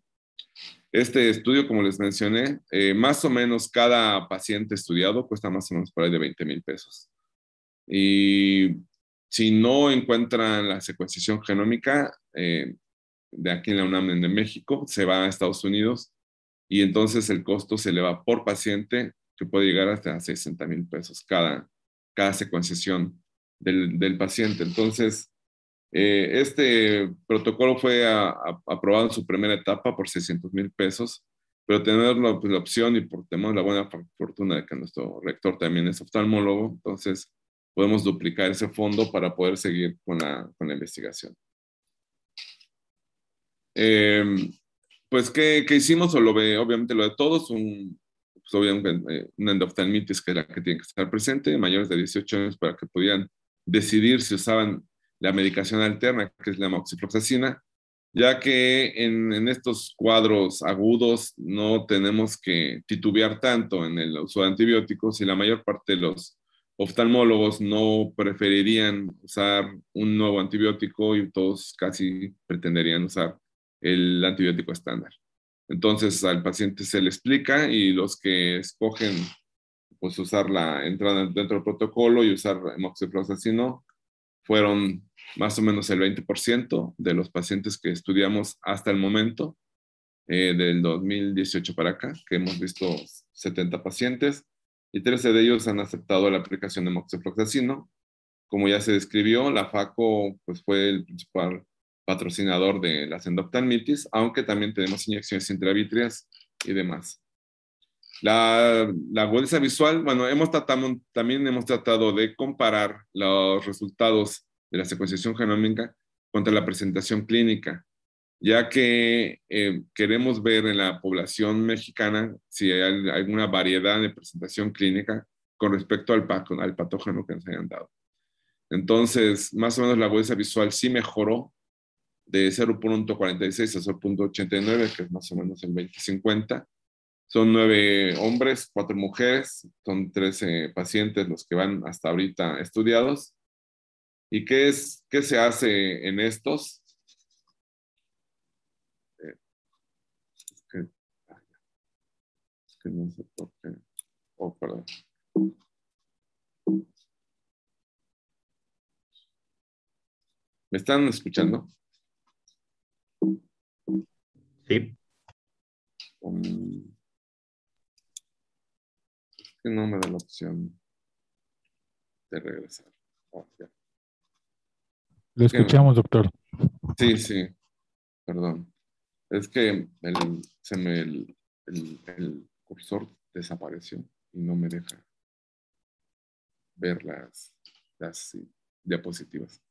Este estudio, como les mencioné, más o menos cada paciente estudiado cuesta más o menos por ahí de 20,000 pesos. Y si no encuentran la secuenciación genómica de aquí en la UNAM de México, se va a Estados Unidos y entonces el costo se eleva por paciente, que puede llegar hasta 60,000 pesos cada secuenciación del paciente. Entonces, este protocolo fue aprobado en su primera etapa por 600,000 pesos, pero tenemos la opción y tenemos la buena fortuna de que nuestro rector también es oftalmólogo, entonces podemos duplicar ese fondo para poder seguir con la investigación. Pues, ¿qué hicimos? Obviamente lo de todos, pues, obviamente, una endoftalmitis que es la que tiene que estar presente, mayores de 18 años para que pudieran decidir si usaban la medicación alterna, que es la moxifloxacina, ya que en estos cuadros agudos no tenemos que titubear tanto en el uso de antibióticos y la mayor parte de los oftalmólogos no preferirían usar un nuevo antibiótico y todos casi pretenderían usar el antibiótico estándar. Entonces al paciente se le explica y los que escogen pues usar la entrada dentro del protocolo y usar moxifloxacino fueron más o menos el 20% de los pacientes que estudiamos hasta el momento, del 2018 para acá, que hemos visto 70 pacientes y 13 de ellos han aceptado la aplicación de moxifloxacino. Como ya se describió, la FACO pues, fue el principal patrocinador de las endoftalmitis, aunque también tenemos inyecciones intravítreas y demás. La agudeza visual, bueno, también hemos tratado de comparar los resultados de la secuenciación genómica contra la presentación clínica, ya que queremos ver en la población mexicana si hay alguna variedad de presentación clínica con respecto al patógeno que nos hayan dado. Entonces, más o menos la agudeza visual sí mejoró de 0.46 a 0.89, que es más o menos el 20/50. Son 9 hombres, 4 mujeres, son 13 pacientes los que van hasta ahorita estudiados. ¿Y qué se hace en estos? Es que no sé por qué. Oh, perdón. ¿Me están escuchando? Sí. Que no me da la opción de regresar. Oh, ya. Lo escuchamos, doctor. Sí, perdón. Es que el cursor desapareció y no me deja ver las diapositivas.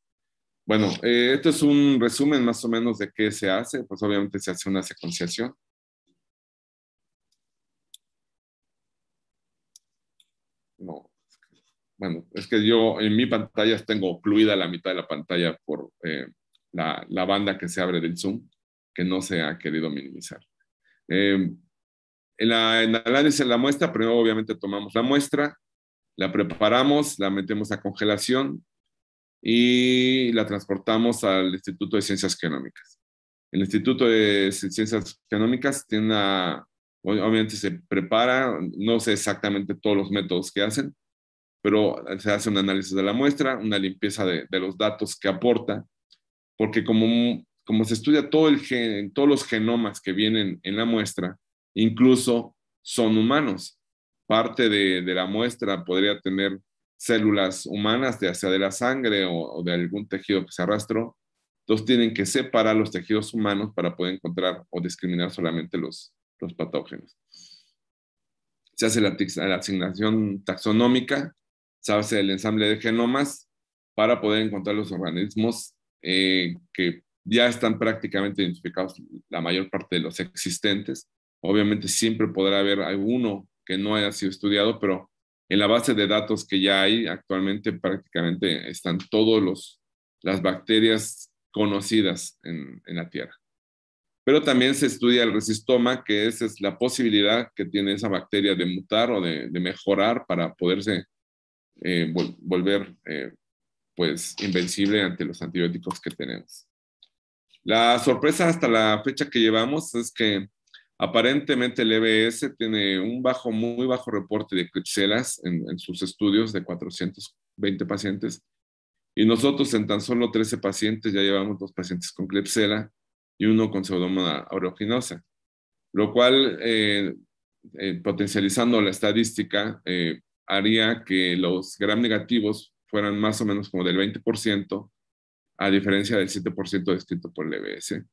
Bueno, esto es un resumen más o menos de qué se hace. Pues obviamente se hace una secuenciación. No, bueno, es que yo en mi pantalla tengo ocluida la mitad de la pantalla por la banda que se abre del Zoom, que no se ha querido minimizar. En el análisis de la muestra, primero obviamente tomamos la muestra, la preparamos, la metemos a congelación y la transportamos al Instituto de Ciencias Genómicas. El Instituto de Ciencias Genómicas obviamente se prepara, no sé exactamente todos los métodos que hacen, pero se hace un análisis de la muestra, una limpieza de los datos que aporta, porque como se estudia todos los genomas que vienen en la muestra, incluso son humanos. Parte de la muestra podría tener células humanas, ya sea de la sangre o de algún tejido que se arrastró. Entonces tienen que separar los tejidos humanos para poder encontrar o discriminar solamente los patógenos. Se hace la asignación taxonómica, se hace el ensamble de genomas para poder encontrar los organismos que ya están prácticamente identificados la mayor parte de los existentes. Obviamente siempre podrá haber alguno que no haya sido estudiado, pero en la base de datos que ya hay actualmente prácticamente están todas las bacterias conocidas en la Tierra. Pero también se estudia el resistoma, que esa es la posibilidad que tiene esa bacteria de mutar o de mejorar para poderse volver pues invencible ante los antibióticos que tenemos. La sorpresa hasta la fecha que llevamos es que aparentemente el EBS tiene un muy bajo reporte de Klebsiellas en sus estudios de 420 pacientes, y nosotros en tan solo 13 pacientes ya llevamos 2 pacientes con Klebsiella y 1 con Pseudomonas aeruginosa, lo cual potencializando la estadística haría que los gram negativos fueran más o menos como del 20%, a diferencia del 7% descrito por el EBS.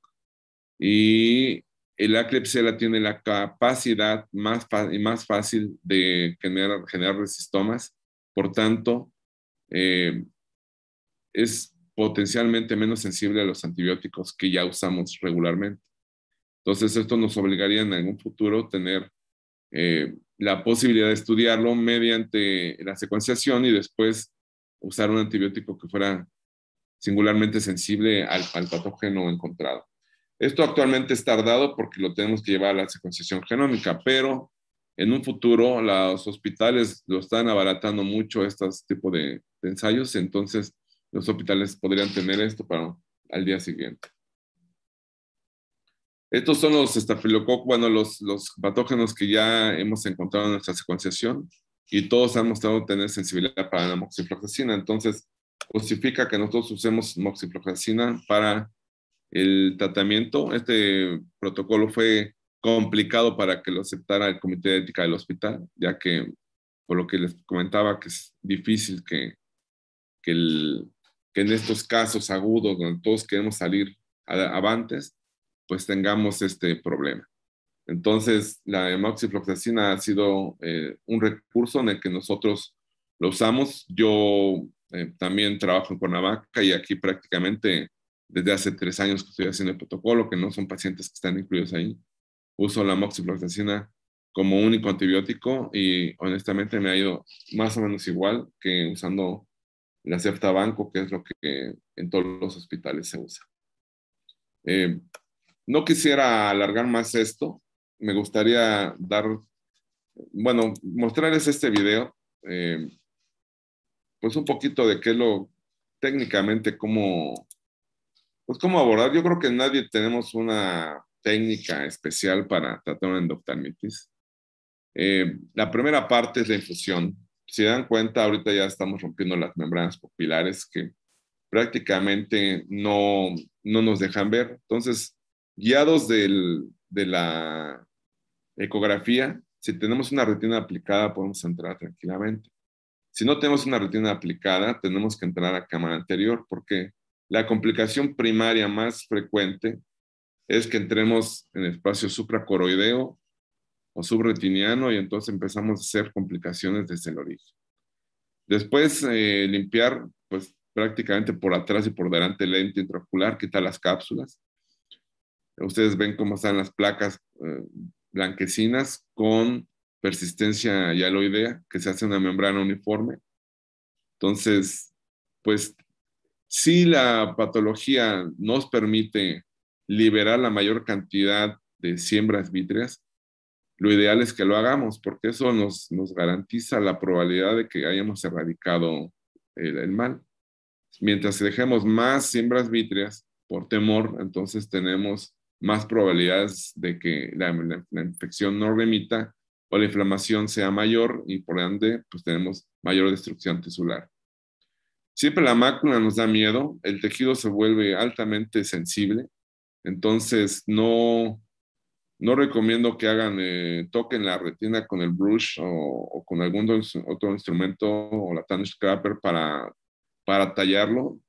Y la Klebsiella tiene la capacidad más fácil de generar resistomas, por tanto, es potencialmente menos sensible a los antibióticos que ya usamos regularmente. Entonces, esto nos obligaría en algún futuro a tener la posibilidad de estudiarlo mediante la secuenciación y después usar un antibiótico que fuera singularmente sensible al patógeno encontrado. Esto actualmente es tardado porque lo tenemos que llevar a la secuenciación genómica, pero en un futuro los hospitales lo están abaratando mucho estos tipos de ensayos, entonces los hospitales podrían tener esto para al día siguiente. Estos son los estafilococos, bueno, los patógenos que ya hemos encontrado en nuestra secuenciación, y todos han mostrado tener sensibilidad para la moxifloxacina. Entonces, justifica que nosotros usemos moxifloxacina para el tratamiento. Este protocolo fue complicado para que lo aceptara el Comité de Ética del hospital, ya que, por lo que les comentaba, que es difícil que en estos casos agudos, donde todos queremos salir avantes, pues tengamos este problema. Entonces, la moxifloxacina ha sido un recurso en el que nosotros lo usamos. Yo también trabajo en Cuernavaca y aquí prácticamente desde hace 3 años que estoy haciendo el protocolo, que no son pacientes que están incluidos ahí. Uso la moxifloxacina como único antibiótico y honestamente me ha ido más o menos igual que usando la ceftabanco, que es lo que en todos los hospitales se usa. No quisiera alargar más esto. Me gustaría mostrarles este video, pues un poquito de qué es lo técnicamente, cómo abordar. Yo creo que nadie tenemos una técnica especial para tratar una endoftalmitis. La primera parte es la infusión. Si se dan cuenta, ahorita ya estamos rompiendo las membranas pupilares que prácticamente no nos dejan ver. Entonces, guiados de la ecografía, si tenemos una retina aplicada, podemos entrar tranquilamente. Si no tenemos una retina aplicada, tenemos que entrar a cámara anterior, porque la complicación primaria más frecuente es que entremos en el espacio supracoroideo o subretiniano y entonces empezamos a hacer complicaciones desde el origen. Después, limpiar, pues prácticamente por atrás y por delante el lente intraocular, quitar las cápsulas. Ustedes ven cómo están las placas blanquecinas con persistencia hialoidea, que se hace una membrana uniforme. Entonces, pues si la patología nos permite liberar la mayor cantidad de siembras vítreas, lo ideal es que lo hagamos, porque eso nos garantiza la probabilidad de que hayamos erradicado el mal. Mientras dejemos más siembras vítreas por temor, entonces tenemos más probabilidades de que la infección no remita o la inflamación sea mayor y por ende pues tenemos mayor destrucción tisular. Siempre la mácula nos da miedo, el tejido se vuelve altamente sensible, entonces no recomiendo que toquen la retina con el brush o con algún otro instrumento o la Tanner Scraper para tallarlo.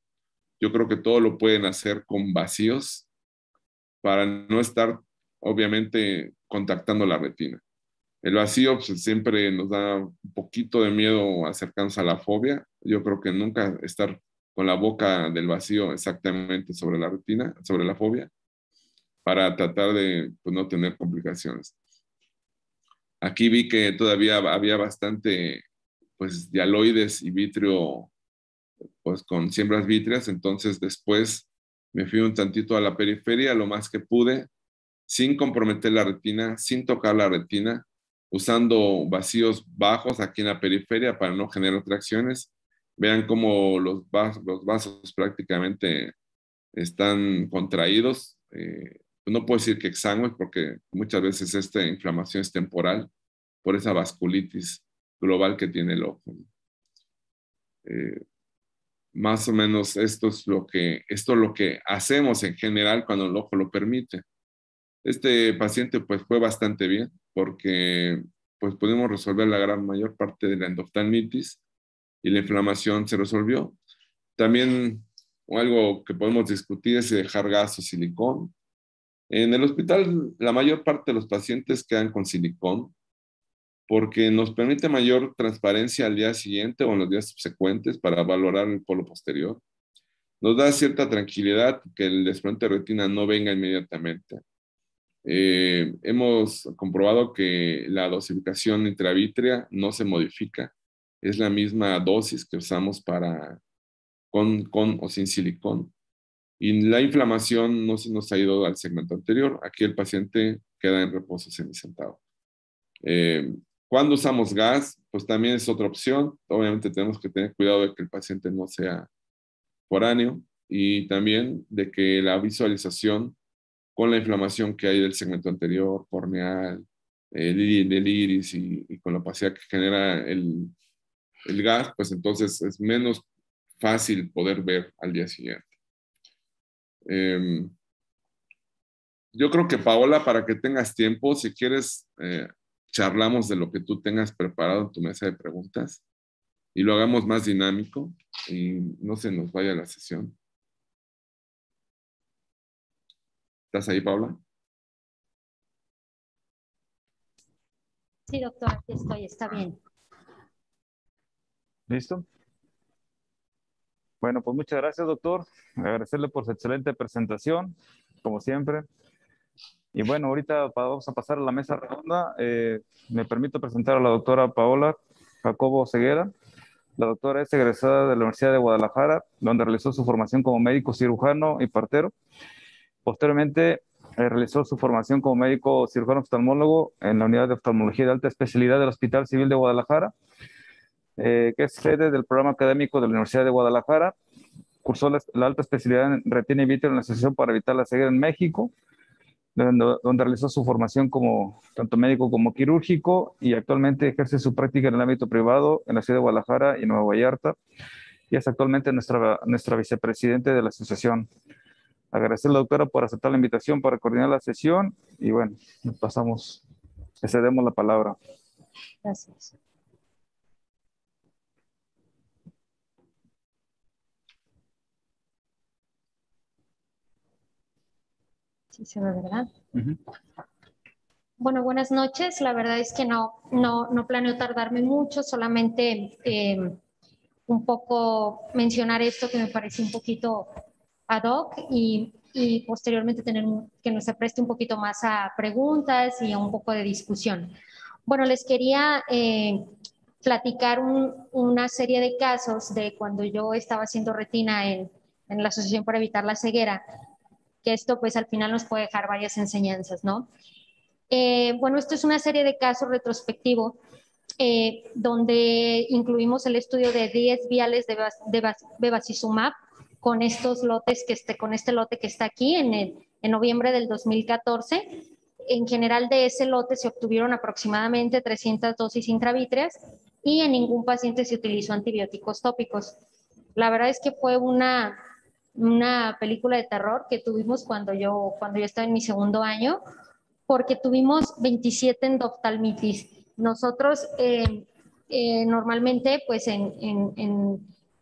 Yo creo que todo lo pueden hacer con vacíos para no estar, obviamente, contactando la retina. El vacío pues, siempre nos da un poquito de miedo acercarnos a la fobia. Yo creo que nunca estar con la boca del vacío exactamente sobre la retina, sobre la fovea, para tratar de pues, no tener complicaciones. Aquí vi que todavía había bastante pues hialoides y vitrio pues con siembras vítreas, entonces después me fui un tantito a la periferia, lo más que pude, sin comprometer la retina, sin tocar la retina, usando vacíos bajos aquí en la periferia para no generar tracciones. Vean cómo los vasos prácticamente están contraídos. No puedo decir que exangües porque muchas veces esta inflamación es temporal por esa vasculitis global que tiene el ojo. Más o menos esto es lo que hacemos en general cuando el ojo lo permite. Este paciente pues fue bastante bien porque pues pudimos resolver la gran mayor parte de la endoftalmitis y la inflamación se resolvió. También algo que podemos discutir es dejar gas o silicón. En el hospital la mayor parte de los pacientes quedan con silicón porque nos permite mayor transparencia al día siguiente o en los días subsecuentes para valorar el polo posterior. Nos da cierta tranquilidad que el desplante de retina no venga inmediatamente. Hemos comprobado que la dosificación intravítrea no se modifica. Es la misma dosis que usamos con o sin silicón. Y la inflamación no se nos ha ido al segmento anterior. Aquí el paciente queda en reposo semisentado. Cuando usamos gas, pues también es otra opción. Obviamente tenemos que tener cuidado de que el paciente no sea foráneo y también de que la visualización con la inflamación que hay del segmento anterior, corneal, del iris y con la opacidad que genera el gas, pues entonces es menos fácil poder ver al día siguiente. Yo creo que Paola, para que tengas tiempo, si quieres, charlamos de lo que tú tengas preparado en tu mesa de preguntas y lo hagamos más dinámico y no se nos vaya la sesión. ¿Estás ahí, Paola? Sí, doctor, aquí estoy, está bien. ¿Listo? Bueno, pues muchas gracias, doctor. Agradecerle por su excelente presentación, como siempre. Y bueno, ahorita vamos a pasar a la mesa redonda. Me permito presentar a la doctora Paola Jacobo Ceguera. La doctora es egresada de la Universidad de Guadalajara, donde realizó su formación como médico cirujano y partero. Posteriormente, realizó su formación como médico cirujano oftalmólogo en la Unidad de Oftalmología de Alta Especialidad del Hospital Civil de Guadalajara, que es sede del programa académico de la Universidad de Guadalajara. Cursó la alta especialidad en retina y vitrio en la Asociación para Evitar la Ceguera en México, donde realizó su formación como tanto médico como quirúrgico y actualmente ejerce su práctica en el ámbito privado en la ciudad de Guadalajara y Nueva Vallarta y es actualmente nuestra vicepresidente de la asociación. Agradecer a la doctora por aceptar la invitación para coordinar la sesión y bueno, le cedemos la palabra. Gracias. Sí se ve, ¿verdad? Bueno, buenas noches. La verdad es que no planeo tardarme mucho, solamente un poco mencionar esto que me parece un poquito ad hoc y posteriormente que nos se preste un poquito más a preguntas y a un poco de discusión. Bueno, les quería platicar una serie de casos de cuando yo estaba haciendo retina en la Asociación para Evitar la Ceguera, que esto pues al final nos puede dejar varias enseñanzas, ¿no? Bueno, esto es una serie de casos retrospectivos donde incluimos el estudio de 10 viales de bevacizumab con estos lotes con este lote que está aquí en noviembre del 2014. En general de ese lote se obtuvieron aproximadamente 300 dosis intravítreas y en ningún paciente se utilizó antibióticos tópicos. La verdad es que fue una película de terror que tuvimos cuando yo estaba en mi segundo año, porque tuvimos 27 endoftalmitis. Nosotros normalmente, pues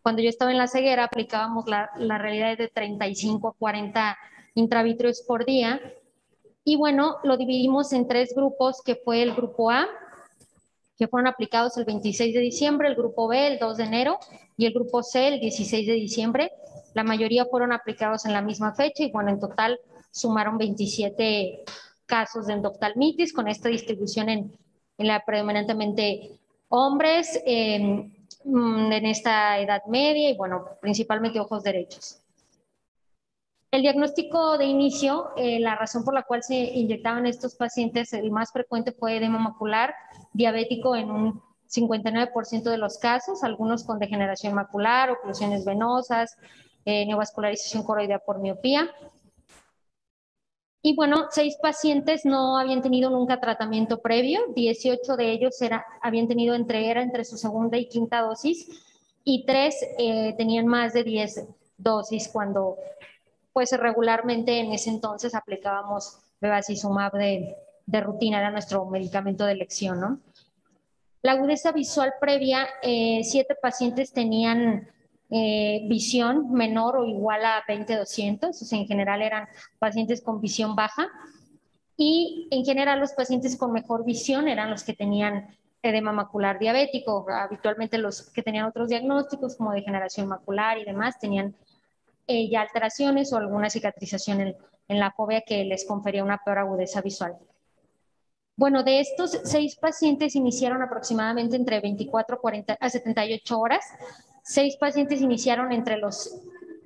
cuando yo estaba en la ceguera, aplicábamos la realidad de 35 a 40 intravitreos por día. Y bueno, lo dividimos en 3 grupos, que fue el grupo A, que fueron aplicados el 26 de diciembre, el grupo B el 2 de enero y el grupo C el 16 de diciembre. La mayoría fueron aplicados en la misma fecha y bueno, en total sumaron 27 casos de endoftalmitis con esta distribución en la predominantemente hombres en esta edad media y bueno, principalmente ojos derechos. El diagnóstico de inicio, la razón por la cual se inyectaban estos pacientes, el más frecuente fue edema macular diabético en un 59% de los casos, algunos con degeneración macular, oclusiones venosas, neovascularización coroidea por miopía. Y bueno, 6 pacientes no habían tenido nunca tratamiento previo, 18 de ellos habían tenido entre su segunda y quinta dosis, y 3 tenían más de 10 dosis cuando pues regularmente en ese entonces aplicábamos bevacizumab de rutina, era nuestro medicamento de elección, ¿no? La agudeza visual previa, 7 pacientes tenían visión menor o igual a 20/200, o sea, en general eran pacientes con visión baja, y en general los pacientes con mejor visión eran los que tenían edema macular diabético. Habitualmente los que tenían otros diagnósticos como degeneración macular y demás tenían ya alteraciones o alguna cicatrización en la fovea que les confería una peor agudeza visual. Bueno, de estos 6 pacientes iniciaron aproximadamente entre 24 a 78 horas. 6 pacientes iniciaron entre los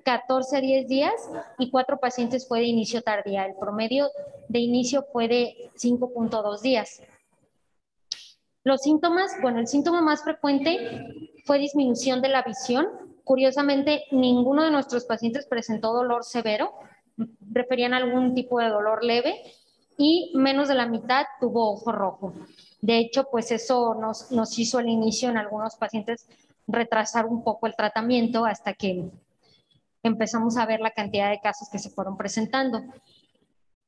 14 a 10 días y 4 pacientes fue de inicio tardía. El promedio de inicio fue de 5.2 días. Los síntomas, bueno, el síntoma más frecuente fue disminución de la visión. Curiosamente, ninguno de nuestros pacientes presentó dolor severo, referían a algún tipo de dolor leve y menos de la mitad tuvo ojo rojo. De hecho, pues eso nos hizo al inicio en algunos pacientes retrasar un poco el tratamiento hasta que empezamos a ver la cantidad de casos que se fueron presentando.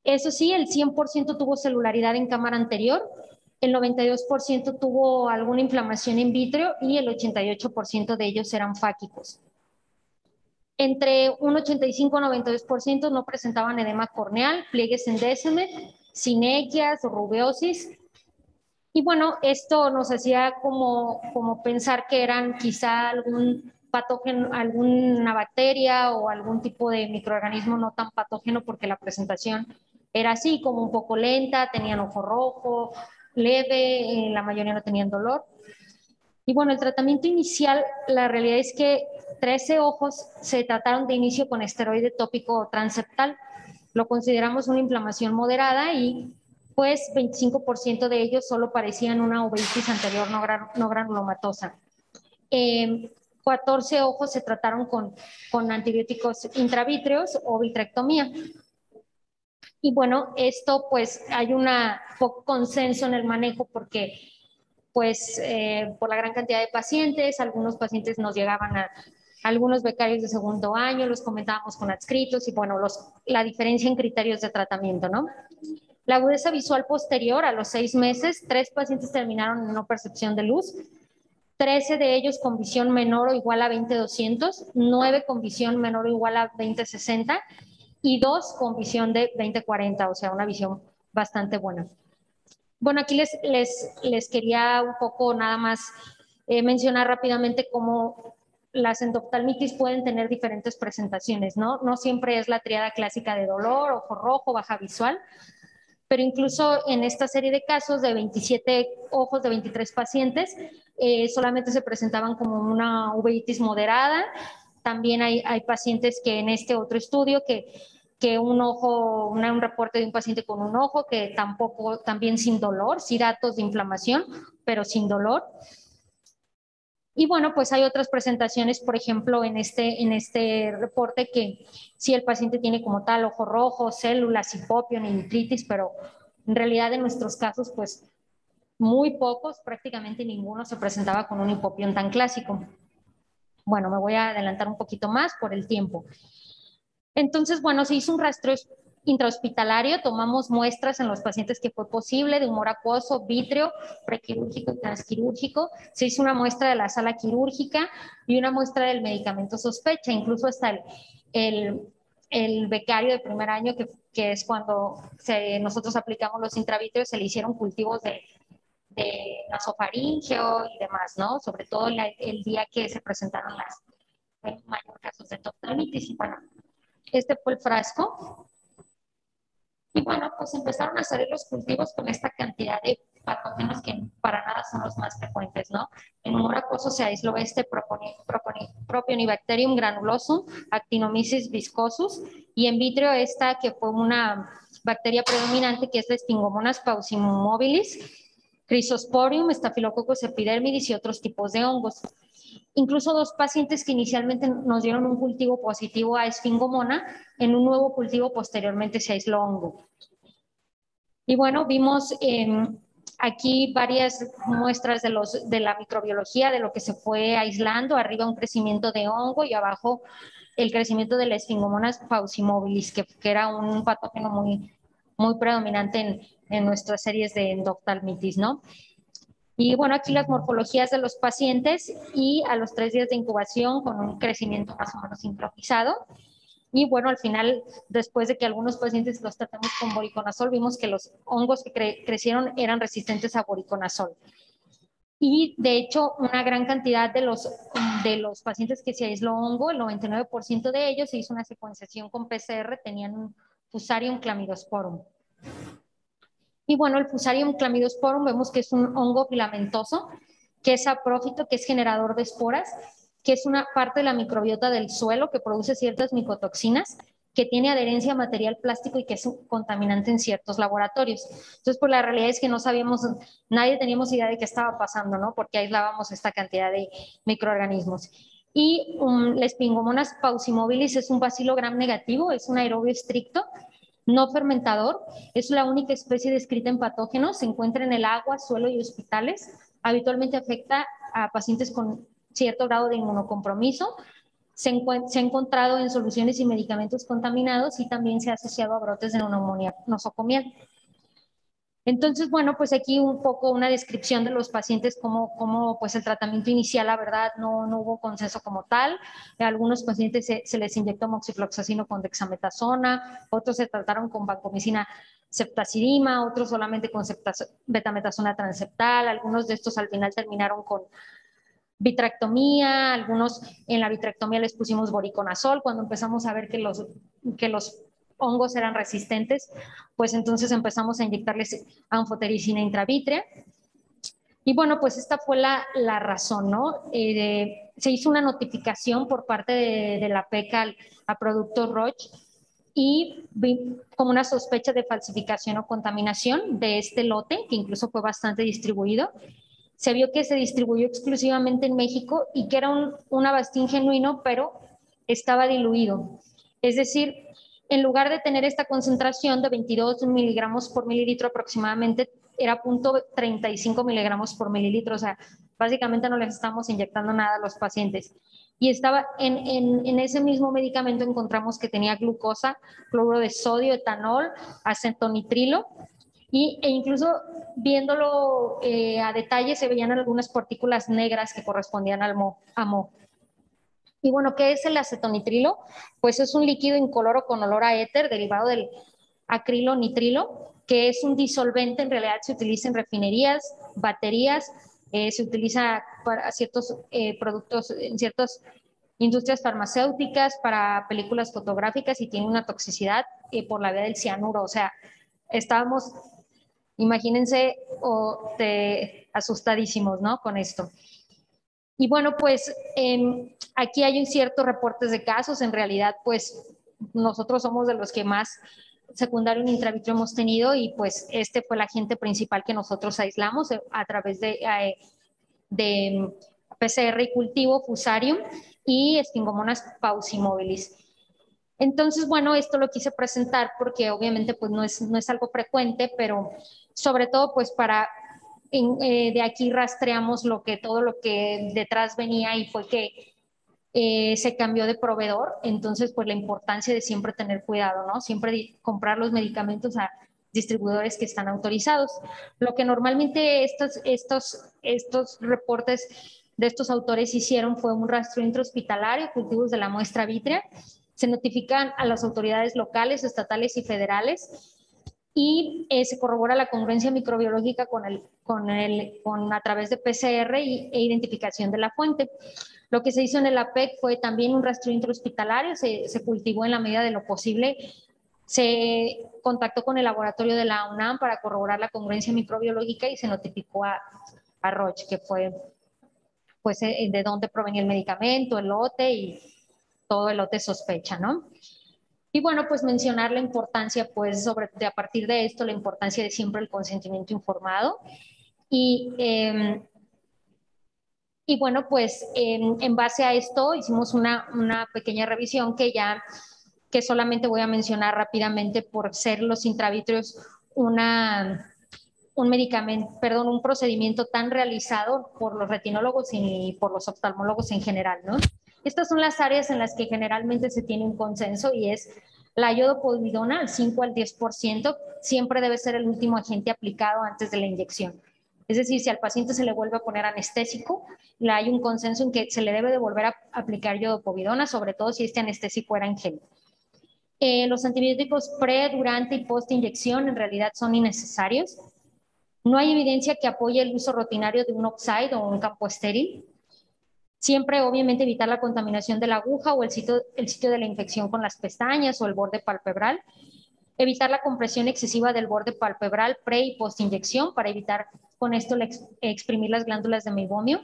Eso sí, el 100% tuvo celularidad en cámara anterior, el 92% tuvo alguna inflamación in vitro y el 88% de ellos eran fáquicos. Entre un 85 y 92% no presentaban edema corneal, pliegues en Descemet, sinequias o rubeosis. Y bueno, esto nos hacía como pensar que eran quizá algún patógeno, alguna bacteria o algún tipo de microorganismo no tan patógeno porque la presentación era así, como un poco lenta, tenían ojo rojo, leve, la mayoría no tenían dolor. Y bueno, el tratamiento inicial, la realidad es que 13 ojos se trataron de inicio con esteroide tópico transeptal. Lo consideramos una inflamación moderada y pues 25% de ellos solo parecían una uveitis anterior no granulomatosa. 14 ojos se trataron con antibióticos intravítreos o vitrectomía. Y bueno, esto pues hay un poco consenso en el manejo porque pues por la gran cantidad de pacientes, algunos pacientes nos llegaban a algunos becarios de segundo año, los comentábamos con adscritos y bueno, la diferencia en criterios de tratamiento, ¿no? La agudeza visual posterior a los 6 meses, 3 pacientes terminaron en no percepción de luz, 13 de ellos con visión menor o igual a 20/200, 9 con visión menor o igual a 20/60 y 2 con visión de 20/40, o sea, una visión bastante buena. Bueno, aquí les quería un poco nada más mencionar rápidamente cómo las endoftalmitis pueden tener diferentes presentaciones, ¿no? No siempre es la triada clásica de dolor, ojo rojo, baja visual, pero incluso en esta serie de casos de 27 ojos de 23 pacientes, solamente se presentaban como una uveitis moderada. También hay pacientes que en este otro estudio que un ojo, un reporte de un paciente con un ojo que también sin dolor, sí datos de inflamación, pero sin dolor. Y bueno, pues hay otras presentaciones, por ejemplo, en este reporte que si el paciente tiene como tal ojo rojo, células, hipopio, nitritis, pero en realidad en nuestros casos, pues muy pocos, prácticamente ninguno se presentaba con un hipopión tan clásico. Bueno, me voy a adelantar un poquito más por el tiempo. Entonces, bueno, se hizo un rastreo intrahospitalario, tomamos muestras en los pacientes que fue posible de humor acuoso, vítreo, prequirúrgico y transquirúrgico. Se hizo una muestra de la sala quirúrgica y una muestra del medicamento sospecha, incluso hasta el becario de primer año, que es cuando nosotros aplicamos los intravítreos, se le hicieron cultivos nasofaríngeo y demás, ¿no? Sobre todo el día que se presentaron las mayores casos de endoftalmitis. Y bueno, este fue el frasco. Y bueno, pues empezaron a salir los cultivos con esta cantidad de patógenos que para nada son los más frecuentes, ¿no? En humor acuoso se aisló este Propionibacterium granulosum, Actinomyces viscosus, y en vitrio esta que fue una bacteria predominante que es la Sphingomyces paucimobilis, Chrysosporium, Staphylococcus epidermidis y otros tipos de hongos. Incluso 2 pacientes que inicialmente nos dieron un cultivo positivo a Sphingomona, en un nuevo cultivo posteriormente se aisló hongo. Y bueno, vimos aquí varias muestras de la microbiología, de lo que se fue aislando, arriba un crecimiento de hongo y abajo el crecimiento de la Sphingomonas paucimobilis, que era un patógeno muy predominante en nuestras series de endoftalmitis, ¿no? Y bueno, aquí las morfologías de los pacientes y a los 3 días de incubación con un crecimiento más o menos sincronizado. Y bueno, al final, después de que algunos pacientes los tratamos con voriconazol, vimos que los hongos que crecieron eran resistentes a voriconazol. Y de hecho, una gran cantidad de los pacientes que se aisló hongo, el 99% de ellos, se hizo una secuenciación con PCR, tenían un Fusarium chlamydosporum. Y bueno, el Fusarium chlamydosporum vemos que es un hongo filamentoso, que es saprófito, que es generador de esporas, que es una parte de la microbiota del suelo que produce ciertas micotoxinas, que tiene adherencia a material plástico y que es un contaminante en ciertos laboratorios. Entonces, pues la realidad es que no sabíamos, nadie teníamos idea de qué estaba pasando, ¿no? Porque aislábamos esta cantidad de microorganismos. Y la Sphingomonas paucimobilis es un bacilo gram negativo, es un aerobio estricto, no fermentador, es la única especie descrita en patógenos, se encuentra en el agua, suelo y hospitales, habitualmente afecta a pacientes con cierto grado de inmunocompromiso, se ha encontrado en soluciones y medicamentos contaminados y también se ha asociado a brotes de neumonía nosocomial. Entonces, bueno, pues aquí un poco una descripción de los pacientes, cómo pues el tratamiento inicial, la verdad, no hubo consenso como tal. A algunos pacientes se les inyectó moxifloxacino con dexametasona, otros se trataron con vancomicina ceftazidima, otros solamente con betametasona transeptal, algunos de estos al final terminaron con vitrectomía, algunos en la vitrectomía les pusimos voriconazol. Cuando empezamos a ver que los hongos eran resistentes, pues entonces empezamos a inyectarles anfotericina intravítrea. Y bueno, pues esta fue la razón, ¿no? Se hizo una notificación por parte de la PECA a Productos Roche y como una sospecha de falsificación o contaminación de este lote, que incluso fue bastante distribuido. Se vio que se distribuyó exclusivamente en México y que era un Avastin genuino, pero estaba diluido. Es decir, en lugar de tener esta concentración de 22 miligramos por mililitro aproximadamente, era 0.35 miligramos por mililitro. O sea, básicamente no les estamos inyectando nada a los pacientes. Y estaba en ese mismo medicamento encontramos que tenía glucosa, cloruro de sodio, etanol, acetonitrilo, e incluso viéndolo a detalle se veían algunas partículas negras que correspondían al MO. Y bueno, ¿qué es el acetonitrilo? Pues es un líquido incoloro con olor a éter derivado del acrilonitrilo, que es un disolvente, en realidad se utiliza en refinerías, baterías, se utiliza para ciertos productos, en ciertas industrias farmacéuticas, para películas fotográficas y tiene una toxicidad por la vía del cianuro. O sea, estábamos, imagínense, asustadísimos, ¿no? Con esto. Y bueno, pues aquí hay un cierto reportes de casos. En realidad, pues nosotros somos de los que más secundario en intravitro hemos tenido y pues este fue el agente principal que nosotros aislamos a través de PCR y cultivo, Fusarium y Sphingomonas paucimobilis. Entonces, bueno, esto lo quise presentar porque obviamente pues no es algo frecuente, pero sobre todo pues para de aquí rastreamos todo lo que detrás venía y fue que se cambió de proveedor. Entonces, pues la importancia de siempre tener cuidado, ¿no? Siempre comprar los medicamentos a distribuidores que están autorizados. Lo que normalmente estos reportes de estos autores hicieron fue un rastreo intrahospitalario, cultivos de la muestra vítrea. Se notifican a las autoridades locales, estatales y federales y se corrobora la congruencia microbiológica a través de PCR e identificación de la fuente. Lo que se hizo en el APEC fue también un rastreo intrahospitalario, se cultivó en la medida de lo posible, se contactó con el laboratorio de la UNAM para corroborar la congruencia microbiológica y se notificó a Roche, que fue pues de dónde provenía el medicamento, el lote y todo el lote sospecha, ¿no? Y bueno, pues mencionar la importancia, pues a partir de esto, la importancia de siempre el consentimiento informado. Y bueno, pues en base a esto hicimos una pequeña revisión que solamente voy a mencionar rápidamente por ser los intravitreos un procedimiento tan realizado por los retinólogos y por los oftalmólogos en general, ¿no? Estas son las áreas en las que generalmente se tiene un consenso y es la iodopovidona al 5 al 10%, siempre debe ser el último agente aplicado antes de la inyección. Es decir, si al paciente se le vuelve a poner anestésico, hay un consenso en que se le debe de volver a aplicar iodopovidona, sobre todo si este anestésico era en gel. Los antibióticos pre, durante y post inyección en realidad son innecesarios. No hay evidencia que apoye el uso rutinario de un offside o un campo estéril. Siempre, obviamente, evitar la contaminación de la aguja o el sitio de la infección con las pestañas o el borde palpebral. Evitar la compresión excesiva del borde palpebral pre y post inyección para evitar con esto exprimir las glándulas de meibomio.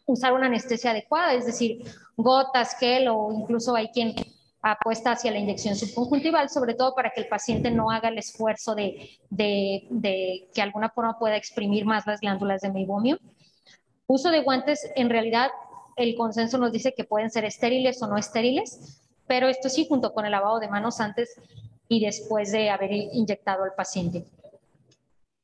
Usar una anestesia adecuada, es decir, gotas, gel o incluso hay quien apuesta hacia la inyección subconjuntival, sobre todo para que el paciente no haga el esfuerzo de que alguna forma pueda exprimir más las glándulas de meibomio. Uso de guantes, en realidad el consenso nos dice que pueden ser estériles o no estériles, pero esto sí junto con el lavado de manos antes y después de haber inyectado al paciente.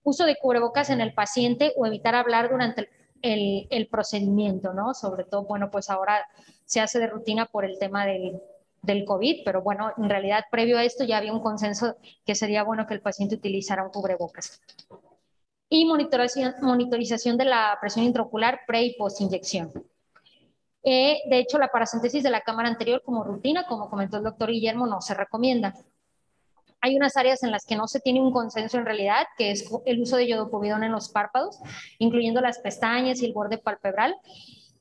Uso de cubrebocas en el paciente o evitar hablar durante el procedimiento, ¿no? Sobre todo, bueno, pues ahora se hace de rutina por el tema del COVID, pero bueno, en realidad previo a esto ya había un consenso que sería bueno que el paciente utilizara un cubrebocas. Y monitorización de la presión intraocular pre y post inyección. De hecho, la paracentesis de la cámara anterior como rutina, como comentó el doctor Guillermo, no se recomienda. Hay unas áreas en las que no se tiene un consenso en realidad, que es el uso de iodopovidona en los párpados, incluyendo las pestañas y el borde palpebral.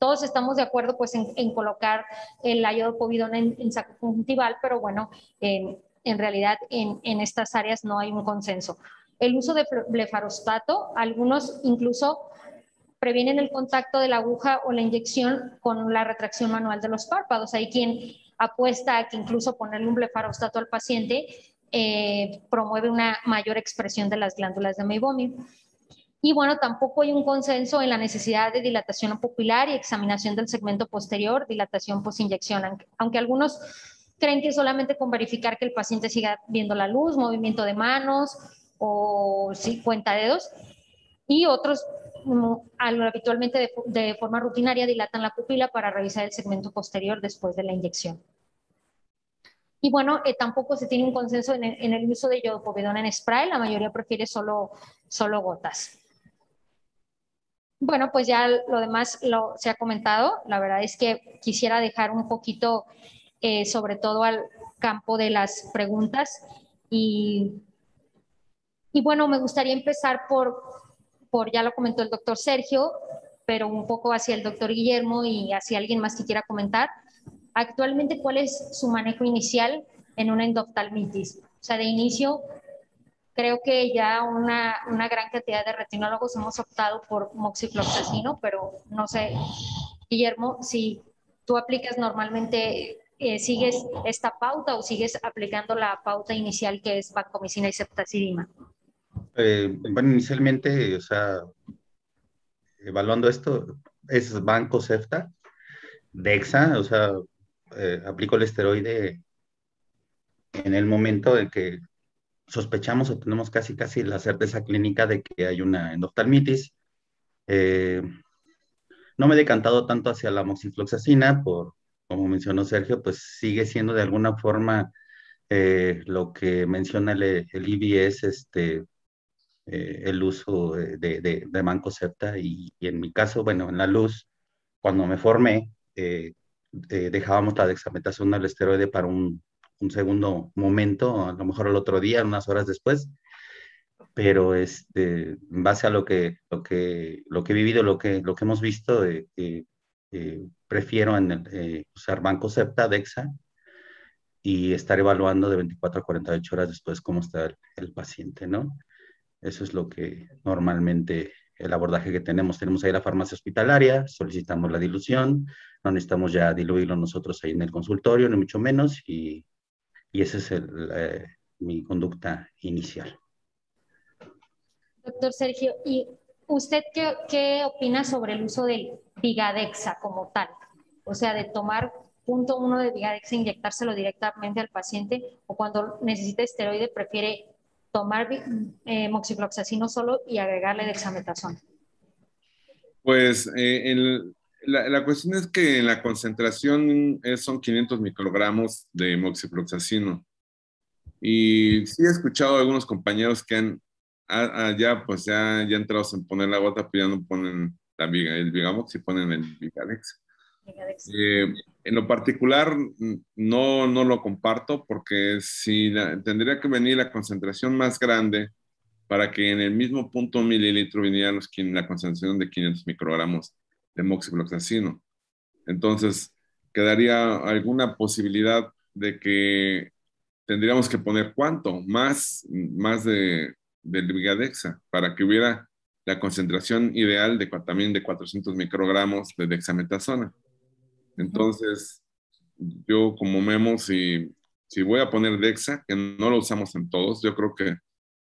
Todos estamos de acuerdo pues en colocar la iodopovidona en saco conjuntival, pero bueno, en realidad en estas áreas no hay un consenso. El uso de blefarostato, algunos incluso previenen el contacto de la aguja o la inyección con la retracción manual de los párpados. Hay quien apuesta a que incluso ponerle un blefarostato al paciente promueve una mayor expresión de las glándulas de meibomio. Y bueno, tampoco hay un consenso en la necesidad de dilatación pupilar y examinación del segmento posterior, dilatación postinyección, aunque algunos creen que solamente con verificar que el paciente siga viendo la luz, movimiento de manos o sí, cuentadedos, y otros habitualmente de forma rutinaria dilatan la pupila para revisar el segmento posterior después de la inyección. Y bueno, tampoco se tiene un consenso en el uso de iodopovidona en spray, la mayoría prefiere solo gotas. Bueno, pues ya lo demás se ha comentado. La verdad es que quisiera dejar un poquito, sobre todo al campo de las preguntas. Y bueno, me gustaría empezar ya lo comentó el doctor Sergio, pero un poco hacia el doctor Guillermo y hacia alguien más que quiera comentar. Actualmente, ¿cuál es su manejo inicial en una endoftalmitis? O sea, de inicio, creo que ya una gran cantidad de retinólogos hemos optado por moxifloxacino, pero no sé, Guillermo, si tú aplicas normalmente, ¿sigues esta pauta o sigues aplicando la pauta inicial que es vancomicina y ceftazidima? Bueno, inicialmente, o sea, evaluando esto, es Banco Cefta, Dexa, o sea, aplico el esteroide en el momento en que sospechamos o tenemos casi la certeza clínica de que hay una endoftalmitis. No me he decantado tanto hacia la moxifloxacina, como mencionó Sergio, pues sigue siendo de alguna forma lo que menciona el IBS, el uso de Banco Cefta y en mi caso, bueno, en la luz, cuando me formé, dejábamos la dexametasona del esteroide para un un segundo momento, a lo mejor el otro día, unas horas después, pero en base a lo que he vivido, lo que hemos visto, prefiero usar Banco Septa, DEXA, y estar evaluando de 24 a 48 horas después cómo está el paciente, ¿no? Eso es lo que normalmente el abordaje que tenemos. Tenemos ahí la farmacia hospitalaria, solicitamos la dilución, no necesitamos ya diluirlo nosotros ahí en el consultorio, ni mucho menos, y esa es mi conducta inicial. Doctor Sergio, ¿y usted qué opina sobre el uso del Vigadexa como tal? O sea, de tomar 0.1 de Vigadexa e inyectárselo directamente al paciente, o cuando necesita esteroide prefiere tomar moxifloxacino solo y agregarle dexametasona. Pues la cuestión es que en la concentración son 500 microgramos de moxifloxacino. Y sí he escuchado a algunos compañeros que han ya entrados en poner la gota, pero ya no ponen el Vigamox y ponen el Vigadex. En lo particular, no lo comparto porque tendría que venir la concentración más grande para que en el mismo punto mililitro viniera la concentración de 500 microgramos de moxifloxacino. Entonces, quedaría alguna posibilidad de que tendríamos que poner ¿cuánto? Más del Vigadexa para que hubiera la concentración ideal también de 400 microgramos de dexametasona. Entonces, yo como Memo, si voy a poner Dexa, que no lo usamos en todos, yo creo que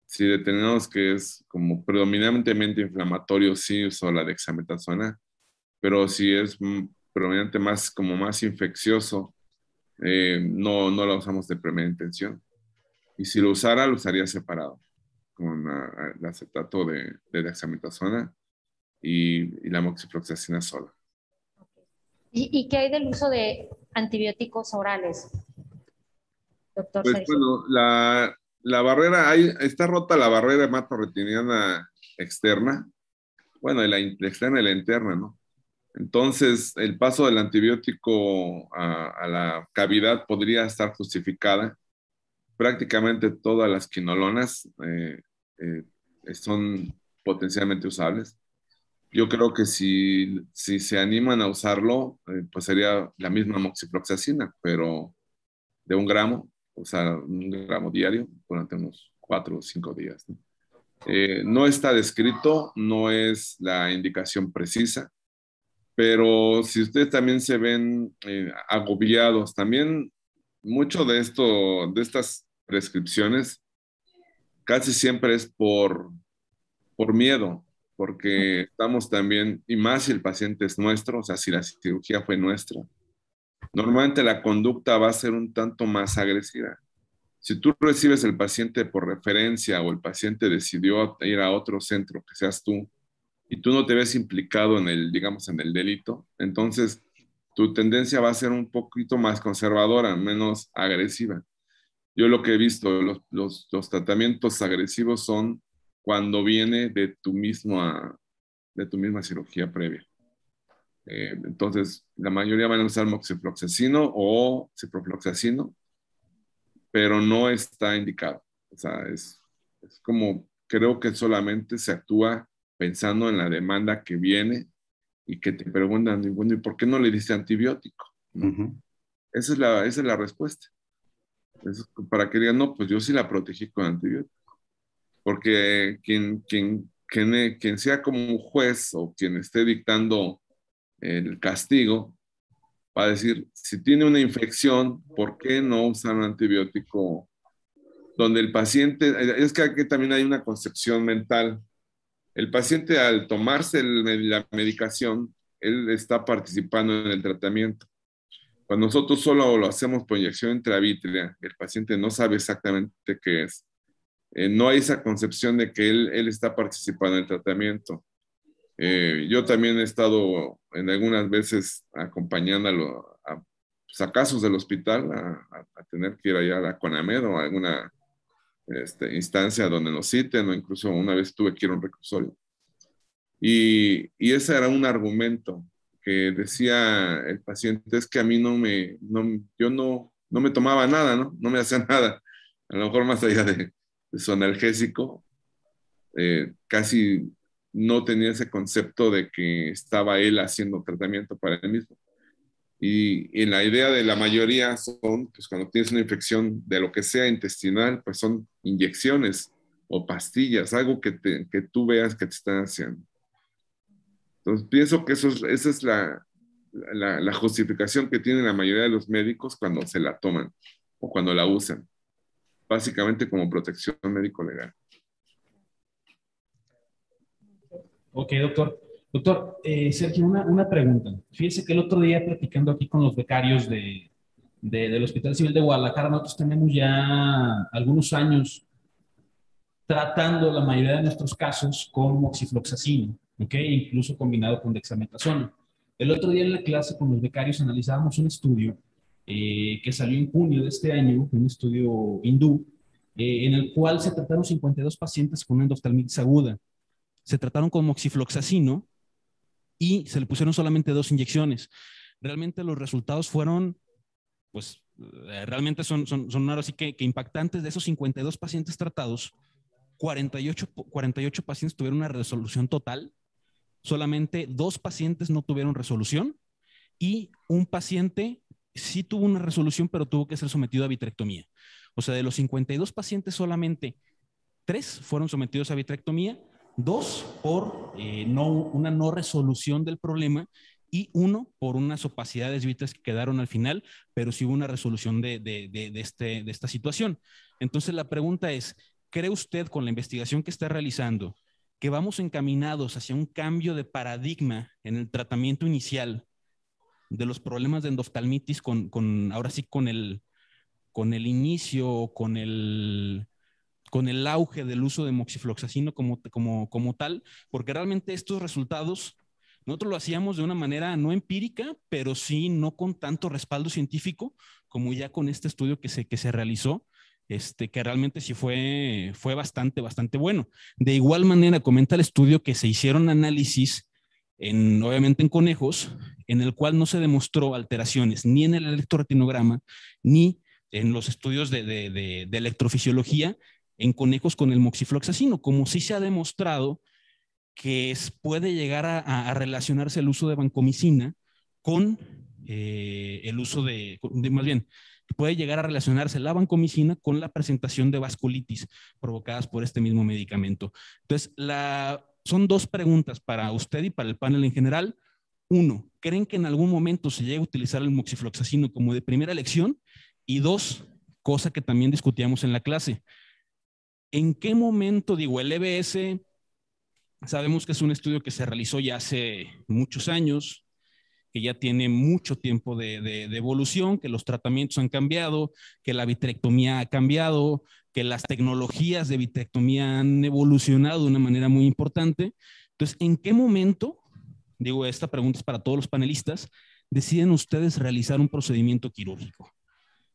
si determinamos que es como predominantemente inflamatorio, sí uso la dexametasona, pero si es predominante más infeccioso, no la usamos de primera intención. Y si lo usaría separado, con el acetato de dexametasona y la moxifloxacina sola. ¿Y qué hay del uso de antibióticos orales, doctor Pues Sergio? bueno, la barrera, está rota la barrera hematorretiniana externa, bueno, la externa y la interna, ¿no? Entonces, el paso del antibiótico a la cavidad podría estar justificada. Prácticamente todas las quinolonas son potencialmente usables. Yo creo que si se animan a usarlo, pues sería la misma moxifloxacina, pero de 1 gramo, o sea, 1 gramo diario durante unos 4 o 5 días, ¿no? No está descrito, no es la indicación precisa, pero si ustedes también se ven agobiados, también mucho de estas prescripciones casi siempre es por miedo, porque estamos también, y más si el paciente es nuestro, o sea, si la cirugía fue nuestra, normalmente la conducta va a ser un tanto más agresiva. Si tú recibes el paciente por referencia o el paciente decidió ir a otro centro que seas tú y tú no te ves implicado en el delito, entonces tu tendencia va a ser un poquito más conservadora, menos agresiva. Yo lo que he visto, los tratamientos agresivos son cuando viene de tu misma cirugía previa. Entonces, la mayoría van a usar moxifloxacino o ciprofloxacino, pero no está indicado. O sea, es como, creo que solamente se actúa pensando en la demanda que viene y que te preguntan, bueno, ¿y por qué no le diste antibiótico? ¿No? Esa es la respuesta. Para que digan, no, pues yo sí la protegí con antibiótico. Porque quien sea como un juez o quien esté dictando el castigo, va a decir, si tiene una infección, ¿por qué no usar un antibiótico? Donde el paciente, es que aquí también hay una concepción mental. El paciente al tomarse la medicación, él está participando en el tratamiento. Cuando nosotros solo lo hacemos por inyección intravítrea, el paciente no sabe exactamente qué es. No hay esa concepción de que él está participando en el tratamiento. Yo también he estado en algunas veces acompañándolo a casos del hospital, a tener que ir allá a la CONAMED o a alguna instancia donde nos citen, o incluso una vez tuve que ir a un reclusorio. Y ese era un argumento que decía el paciente, es que a mí yo no me tomaba nada, ¿no? No me hacía nada. A lo mejor más allá de su analgésico, casi no tenía ese concepto de que estaba él haciendo tratamiento para él mismo. Y en la idea de la mayoría son, pues cuando tienes una infección de lo que sea intestinal, pues son inyecciones o pastillas, algo que tú veas que te están haciendo. Entonces pienso que esa es la justificación que tienen la mayoría de los médicos cuando se la toman o cuando la usan, básicamente como protección médico-legal. Ok, doctor. Doctor, Sergio, una pregunta. Fíjese que el otro día platicando aquí con los becarios del Hospital Civil de Guadalajara, nosotros tenemos ya algunos años tratando la mayoría de nuestros casos con moxifloxacino, ¿ok? Incluso combinado con dexametasona. El otro día en la clase con los becarios analizábamos un estudio que salió en junio de este año, un estudio hindú, en el cual se trataron 52 pacientes con endoftalmitis aguda. Se trataron con moxifloxacino y se le pusieron solamente 2 inyecciones. Realmente los resultados fueron, pues, realmente son ahora sí que impactantes. De esos 52 pacientes tratados, 48 pacientes tuvieron una resolución total, solamente 2 pacientes no tuvieron resolución y un paciente sí tuvo una resolución, pero tuvo que ser sometido a vitrectomía. O sea, de los 52 pacientes, solamente 3 fueron sometidos a vitrectomía, 2 por una no resolución del problema y 1 por unas opacidades vítreas que quedaron al final, pero sí hubo una resolución de esta situación. Entonces la pregunta es, ¿cree usted con la investigación que está realizando que vamos encaminados hacia un cambio de paradigma en el tratamiento inicial de los problemas de endoftalmitis ahora sí con el inicio, con el auge del uso de moxifloxacino como tal, porque realmente estos resultados nosotros lo hacíamos de una manera no empírica, pero sí no con tanto respaldo científico como ya con este estudio que se realizó, que realmente sí fue bastante bueno. De igual manera, comenta el estudio que se hicieron análisis, obviamente en conejos, en el cual no se demostró alteraciones ni en el electroretinograma, ni en los estudios de electrofisiología en conejos con el moxifloxacino, como sí se ha demostrado que puede llegar a relacionarse el uso de vancomicina con el uso más bien, puede llegar a relacionarse la vancomicina con la presentación de vasculitis provocadas por este mismo medicamento. Entonces, son 2 preguntas para usted y para el panel en general. 1, ¿creen que en algún momento se llegue a utilizar el moxifloxacino como de primera elección? Y 2, cosa que también discutíamos en la clase, ¿en qué momento, el EBS, sabemos que es un estudio que se realizó ya hace muchos años, que ya tiene mucho tiempo de evolución, que los tratamientos han cambiado, que la vitrectomía ha cambiado, que las tecnologías de vitrectomía han evolucionado de una manera muy importante? Entonces, ¿en qué momento, esta pregunta es para todos los panelistas, deciden ustedes realizar un procedimiento quirúrgico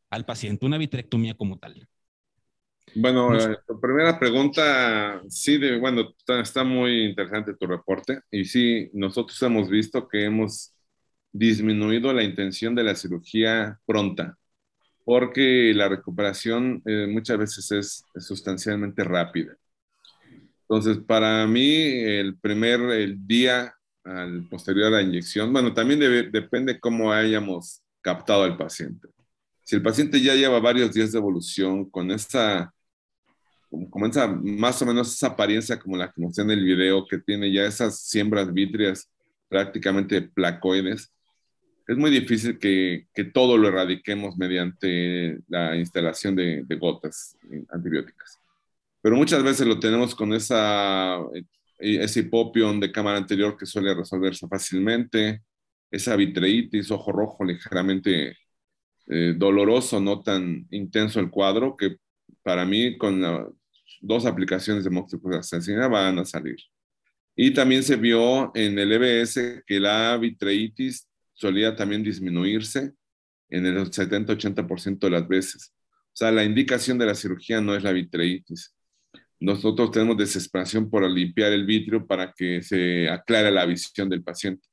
al paciente, una vitrectomía como tal? Bueno, tu primera pregunta, sí, bueno, está muy interesante tu reporte y sí, nosotros hemos visto que hemos disminuido la intención de la cirugía pronta porque la recuperación muchas veces es sustancialmente rápida. Entonces, para mí, el día al posterior a la inyección, bueno, también depende cómo hayamos captado al paciente. Si el paciente ya lleva varios días de evolución con esa, más o menos esa apariencia como la que mostré en el video, que tiene ya esas siembras vítreas prácticamente placoides, es muy difícil que todo lo erradiquemos mediante la instalación de gotas antibióticas. Pero muchas veces lo tenemos con ese hipopión de cámara anterior que suele resolverse fácilmente, esa vitreitis, ojo rojo ligeramente doloroso, no tan intenso el cuadro, que para mí con 2 aplicaciones de moxifloxacina van a salir. Y también se vio en el EBS que la vitreitis solía también disminuirse en el 70-80% de las veces. O sea, la indicación de la cirugía no es la vitreitis. Nosotros tenemos desesperación por limpiar el vitrio para que se aclare la visión del paciente.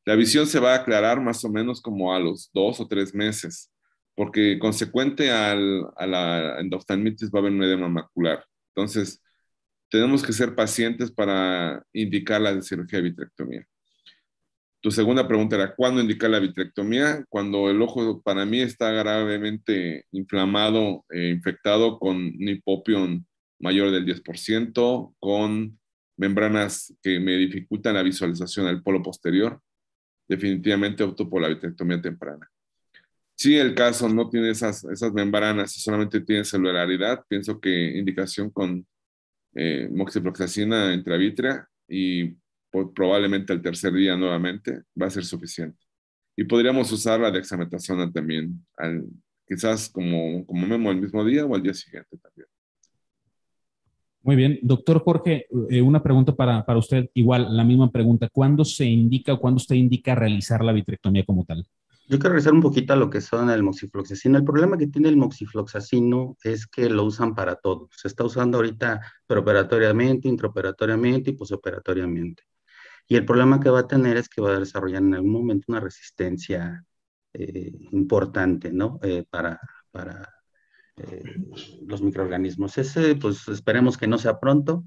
La visión se va a aclarar más o menos como a los 2 o 3 meses. porque consecuente a la endoftalmitis va a haber un edema macular. Entonces, tenemos que ser pacientes para indicar la cirugía de vitrectomía. Tu segunda pregunta era, ¿cuándo indicar la vitrectomía? Cuando el ojo para mí está gravemente inflamado, infectado con un hipopión mayor del 10%, con membranas que me dificultan la visualización del polo posterior. Definitivamente opto por la vitrectomía temprana. Si el caso no tiene esas membranas y solamente tiene celularidad, pienso que indicación con moxifloxacina intravítrea y probablemente al tercer día nuevamente va a ser suficiente. Y podríamos usar la dexametasona también, quizás como memo el mismo día o al día siguiente también. Muy bien. Doctor Jorge, una pregunta para usted, igual, la misma pregunta. ¿Cuándo se indica o cuándo usted indica realizar la vitrectomía como tal? Yo quiero regresar un poquito a lo que son el moxifloxacino. El problema que tiene el moxifloxacino es que lo usan para todo. Se está usando ahorita preoperatoriamente, intraoperatoriamente y posoperatoriamente. Y el problema que va a tener es que va a desarrollar en algún momento una resistencia importante, ¿no? Para los microorganismos. Ese, pues esperemos que no sea pronto.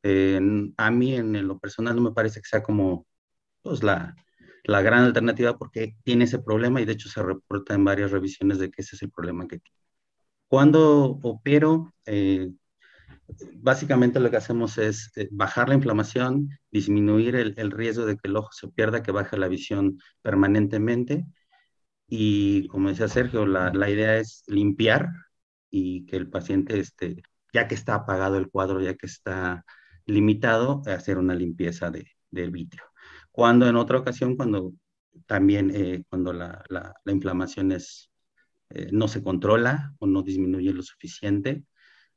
A mí en lo personal no me parece que sea como pues, la gran alternativa porque tiene ese problema y de hecho se reporta en varias revisiones de que ese es el problema que tiene. Cuando opero, básicamente lo que hacemos es bajar la inflamación, disminuir el riesgo de que el ojo se pierda, que baje la visión permanentemente. Y como decía Sergio, la idea es limpiar y que el paciente, ya que está apagado el cuadro, ya que está limitado, hacer una limpieza del vítreo. Cuando en otra ocasión, cuando también cuando la inflamación no se controla o no disminuye lo suficiente,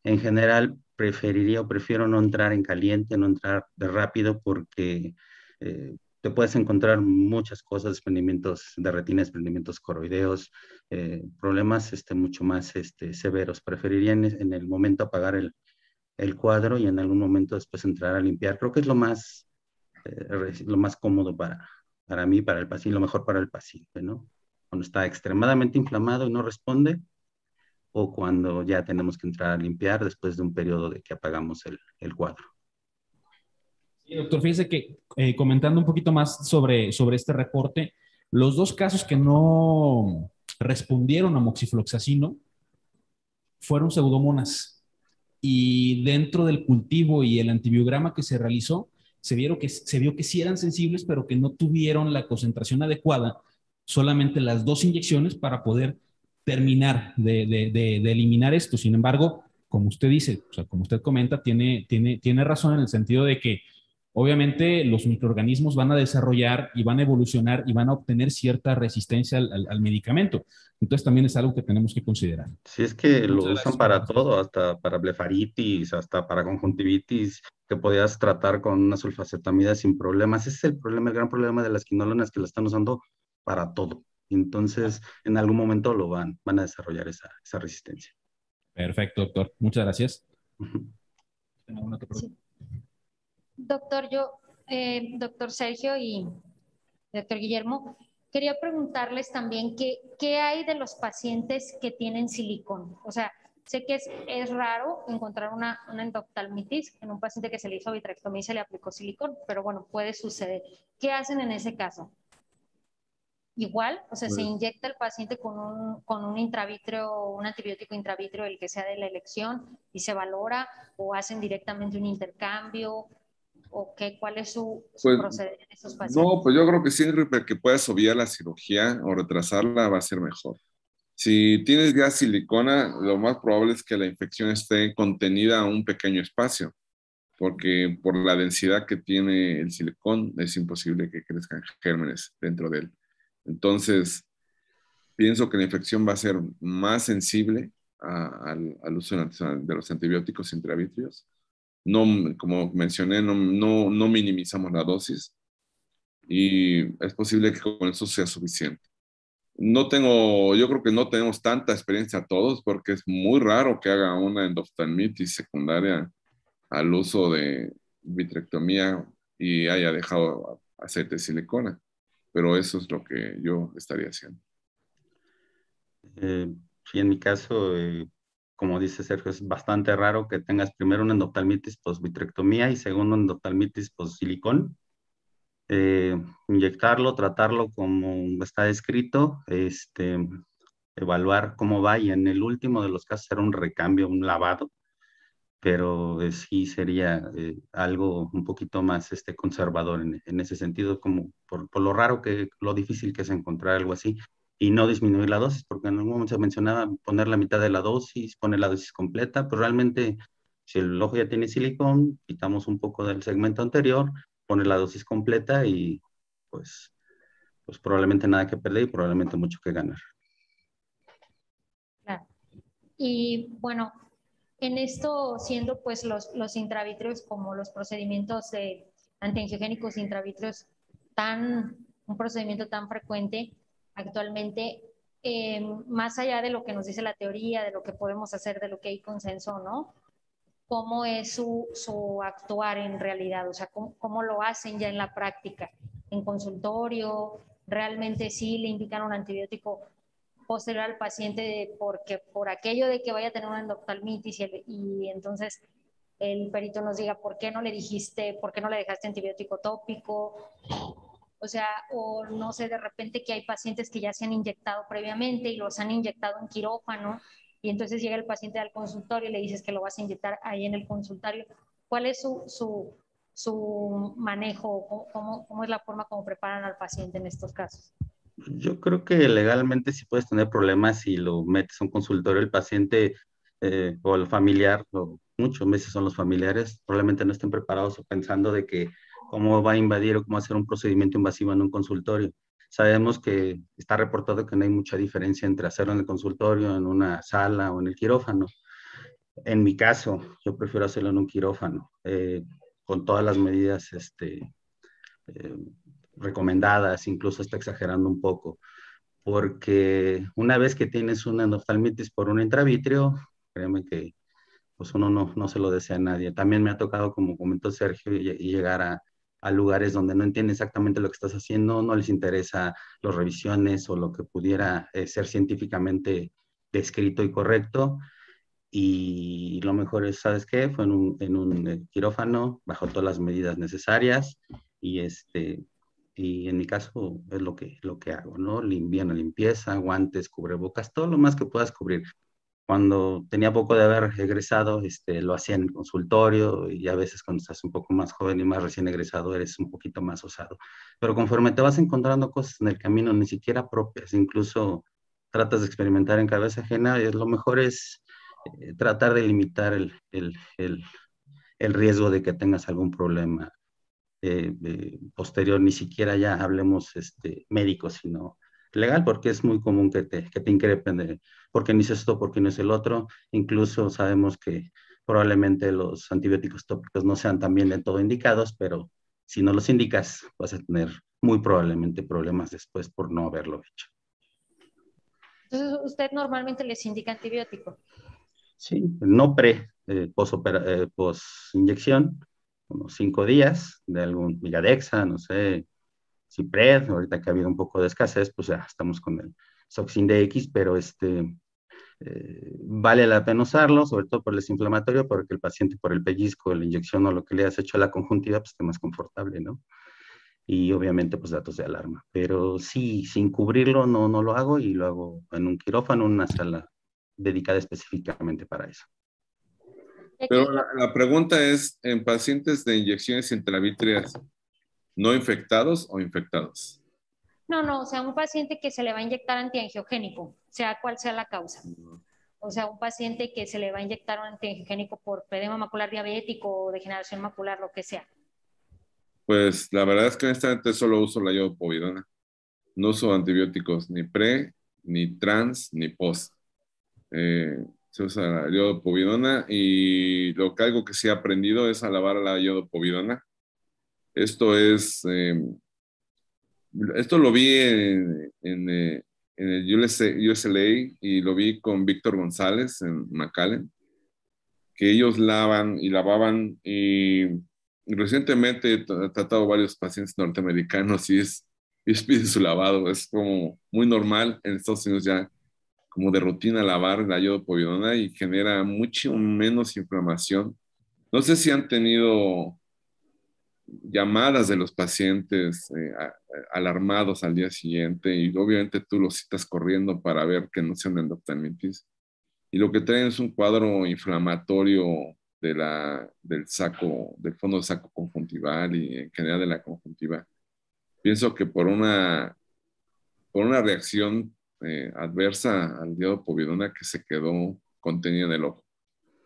en general preferiría o prefiero no entrar en caliente, no entrar de rápido porque te puedes encontrar muchas cosas, desprendimientos de retina, desprendimientos coroideos, problemas mucho más severos. Preferiría en el momento apagar el cuadro y en algún momento después entrar a limpiar. Creo que es lo más cómodo para mí, para el paciente, lo mejor para el paciente, ¿no? Cuando está extremadamente inflamado y no responde, o cuando ya tenemos que entrar a limpiar después de un periodo de que apagamos el cuadro. Sí, doctor, fíjese que comentando un poquito más sobre este reporte, los dos casos que no respondieron a moxifloxacino fueron pseudomonas. Y dentro del cultivo y el antibiograma que se realizó, se vio que sí eran sensibles, pero que no tuvieron la concentración adecuada, solamente las 2 inyecciones para poder terminar de eliminar esto. Sin embargo, como usted dice, o sea, como usted comenta, tiene razón en el sentido de que obviamente los microorganismos van a desarrollar y van a evolucionar y van a obtener cierta resistencia al medicamento. Entonces también es algo que tenemos que considerar. Sí, es que lo Muchas usan gracias. para todo, hasta para blefaritis, hasta para conjuntivitis, que podías tratar con una sulfacetamida sin problemas. Ese es el problema, el gran problema de las quinolonas, que la están usando para todo. Entonces, en algún momento van a desarrollar esa resistencia. Perfecto, doctor. Muchas gracias. Ujú. Sí. Doctor, doctor Sergio y doctor Guillermo, quería preguntarles también qué hay de los pacientes que tienen silicón. O sea, sé que es raro encontrar una endoftalmitis en un paciente que se le hizo vitrectomía y se le aplicó silicón, pero bueno, puede suceder. ¿Qué hacen en ese caso? Igual, o sea, se inyecta el paciente con un intravítreo, un antibiótico intravítreo, el que sea de la elección, y se valora, o hacen directamente un intercambio, o qué, cuál es su proceder en esos pacientes. No, pues yo creo que siempre que puedas obviar la cirugía o retrasarla va a ser mejor. Si tienes ya silicona, lo más probable es que la infección esté contenida a un pequeño espacio, porque por la densidad que tiene el silicón es imposible que crezcan gérmenes dentro de él. Entonces, pienso que la infección va a ser más sensible al uso de los antibióticos intravítreos. No, como mencioné, no minimizamos la dosis y es posible que con eso sea suficiente. Yo creo que no tenemos tanta experiencia todos porque es muy raro que haga una endoftalmitis secundaria al uso de vitrectomía y haya dejado aceite de silicona, pero eso es lo que yo estaría haciendo. Sí, en mi caso, como dice Sergio, es bastante raro que tengas primero una endoftalmitis post-vitrectomía y segundo endoftalmitis post-silicón. Inyectarlo, tratarlo como está escrito, evaluar cómo va y en el último de los casos era un recambio, un lavado, pero sí sería algo un poquito más conservador en ese sentido, como por lo raro lo difícil que es encontrar algo así y no disminuir la dosis, porque en algún momento se mencionaba poner la mitad de la dosis, poner la dosis completa, pero realmente si el ojo ya tiene silicón, quitamos un poco del segmento anterior, poner la dosis completa y pues, pues probablemente nada que perder y probablemente mucho que ganar. Claro. Y bueno, en esto, siendo pues los intravitreos como los procedimientos antiangiogénicos intravitreos un procedimiento tan frecuente actualmente, más allá de lo que nos dice la teoría, de lo que podemos hacer, de lo que hay consenso, ¿no? ¿Cómo es su actuar en realidad? O sea, ¿cómo lo hacen ya en la práctica? ¿En consultorio? ¿Realmente sí le indican un antibiótico posterior al paciente porque por aquello de que vaya a tener una endoftalmitis y entonces el perito nos diga por qué no le dijiste, por qué no le dejaste antibiótico tópico? O sea, o no sé, de repente que hay pacientes que ya se han inyectado previamente y los han inyectado en quirófano y entonces llega el paciente al consultorio y le dices que lo vas a inyectar ahí en el consultorio. ¿Cuál es su manejo? ¿Cómo es la forma como preparan al paciente en estos casos? Yo creo que legalmente sí puedes tener problemas si lo metes a un consultorio, el paciente o el familiar, o muchos veces son los familiares, probablemente no estén preparados o pensando de que cómo va a invadir o cómo hacer un procedimiento invasivo en un consultorio. Sabemos que está reportado que no hay mucha diferencia entre hacerlo en el consultorio, en una sala o en el quirófano. En mi caso, yo prefiero hacerlo en un quirófano, con todas las medidas eh, recomendadas, incluso está exagerando un poco porque una vez que tienes una endoftalmitis por un intravítrea, créeme que pues uno no se lo desea a nadie. También me ha tocado, como comentó Sergio, y llegar a lugares donde no entienden exactamente lo que estás haciendo, no les interesa las revisiones o lo que pudiera ser científicamente descrito y correcto. Y lo mejor es, ¿sabes qué? Fue en un quirófano, bajo todas las medidas necesarias y y en mi caso es lo que hago, ¿no? Bien limpieza, guantes, cubrebocas, todo lo más que puedas cubrir. Cuando tenía poco de haber egresado, lo hacía en el consultorio y a veces cuando estás un poco más joven y más recién egresado eres un poquito más osado. Pero conforme te vas encontrando cosas en el camino, ni siquiera propias, incluso tratas de experimentar en cabeza ajena, lo mejor es tratar de limitar el riesgo de que tengas algún problema posterior, ni siquiera ya hablemos médico, sino legal, porque es muy común que te increpen de por qué no hice esto, por qué no es el otro. Incluso sabemos que probablemente los antibióticos tópicos no sean también de todo indicados, pero si no los indicas, vas a tener muy probablemente problemas después por no haberlo hecho. Entonces, ¿usted normalmente les indica antibiótico? Sí, no post-inyección, unos 5 días de algún Villadexa, no sé, Cipred, ahorita que ha habido un poco de escasez, pues ya estamos con el Soxin DX, pero vale la pena usarlo, sobre todo por el desinflamatorio, porque el paciente por el pellizco, la inyección o lo que le has hecho a la conjuntiva, pues esté más confortable, ¿no? Y obviamente, pues datos de alarma. Pero sí, sin cubrirlo no lo hago y lo hago en un quirófano, en una sala dedicada específicamente para eso. Pero la pregunta es, ¿en pacientes de inyecciones intravítreas no infectados o infectados? No, o sea, un paciente que se le va a inyectar antiangiogénico, sea cual sea la causa. O sea, un paciente que se le va a inyectar un antiangiogénico por edema macular diabético o degeneración macular, lo que sea. Pues la verdad es que honestamente solo uso la iodopovidona. No uso antibióticos ni pre, ni trans, ni post. Se usa la iodopovidona y algo que sí he aprendido es a lavar la iodopovidona. Esto esto lo vi en el USLA y lo vi con Víctor González en McAllen, que ellos lavan y lavaban y recientemente he tratado varios pacientes norteamericanos y ellos piden su lavado, es como muy normal en Estados Unidos ya como de rutina lavar la iodopovidona y genera mucho menos inflamación. No sé si han tenido llamadas de los pacientes alarmados al día siguiente y obviamente tú los citas corriendo para ver que no sea una endoftalmitis. Y lo que traen es un cuadro inflamatorio del saco, del fondo del saco conjuntival y en general de la conjuntiva. Pienso que por una reacción adversa al iodopovidona que se quedó contenida en el ojo.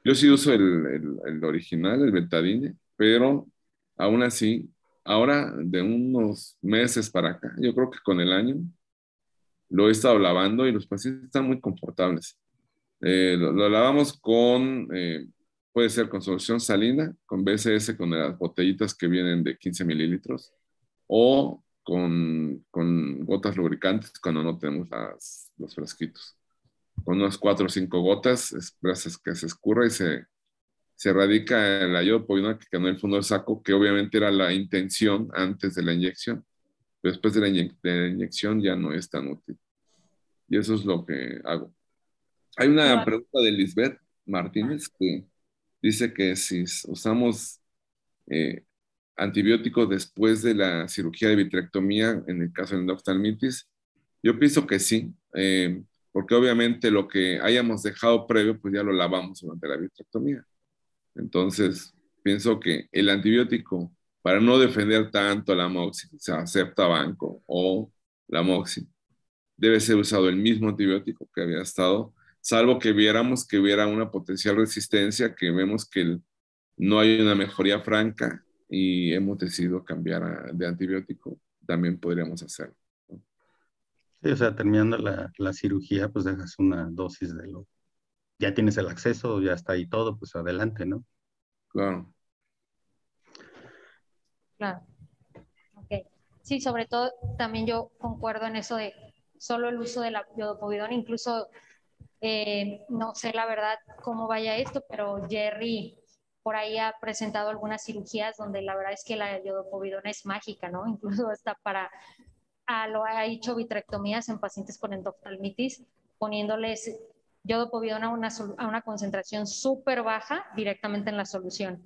Yo sí uso el original, el Betadine, pero aún así, ahora de unos meses para acá, yo creo que con el año, lo he estado lavando y los pacientes están muy confortables. Lo lavamos puede ser con solución salina, con BSS, con las botellitas que vienen de 15 mililitros, o con gotas lubricantes cuando no tenemos los frasquitos. Con unas 4 o 5 gotas, gracias que se escurra y se erradica la iodopovidona que quedó en el fondo del saco, que obviamente era la intención antes de la inyección. Pero después de la inyección ya no es tan útil. Y eso es lo que hago. Hay una pregunta de Lisbeth Martínez que dice que si usamos antibióticos después de la cirugía de vitrectomía, en el caso de endoftalmitis, yo pienso que sí, porque obviamente lo que hayamos dejado previo, pues ya lo lavamos durante la vitrectomía. Entonces, pienso que el antibiótico, para no defender tanto la amoxi, o sea, Septabanco o la amoxi, debe ser usado el mismo antibiótico que había estado, salvo que viéramos que hubiera una potencial resistencia, que vemos que no hay una mejoría franca y hemos decidido cambiar de antibiótico, también podríamos hacerlo, ¿no? Sí, o sea, terminando la cirugía, pues dejas una dosis ya tienes el acceso, ya está ahí todo, pues adelante, ¿no? Claro. Claro. Ok. Sí, sobre todo también yo concuerdo en eso de solo el uso de la iodopovidona, incluso no sé la verdad cómo vaya esto, pero Jerry por ahí ha presentado algunas cirugías donde la verdad es que la iodopovidona es mágica, ¿no? Incluso hasta lo ha hecho vitrectomías en pacientes con endoftalmitis, poniéndoles iodopovidona a una concentración súper baja directamente en la solución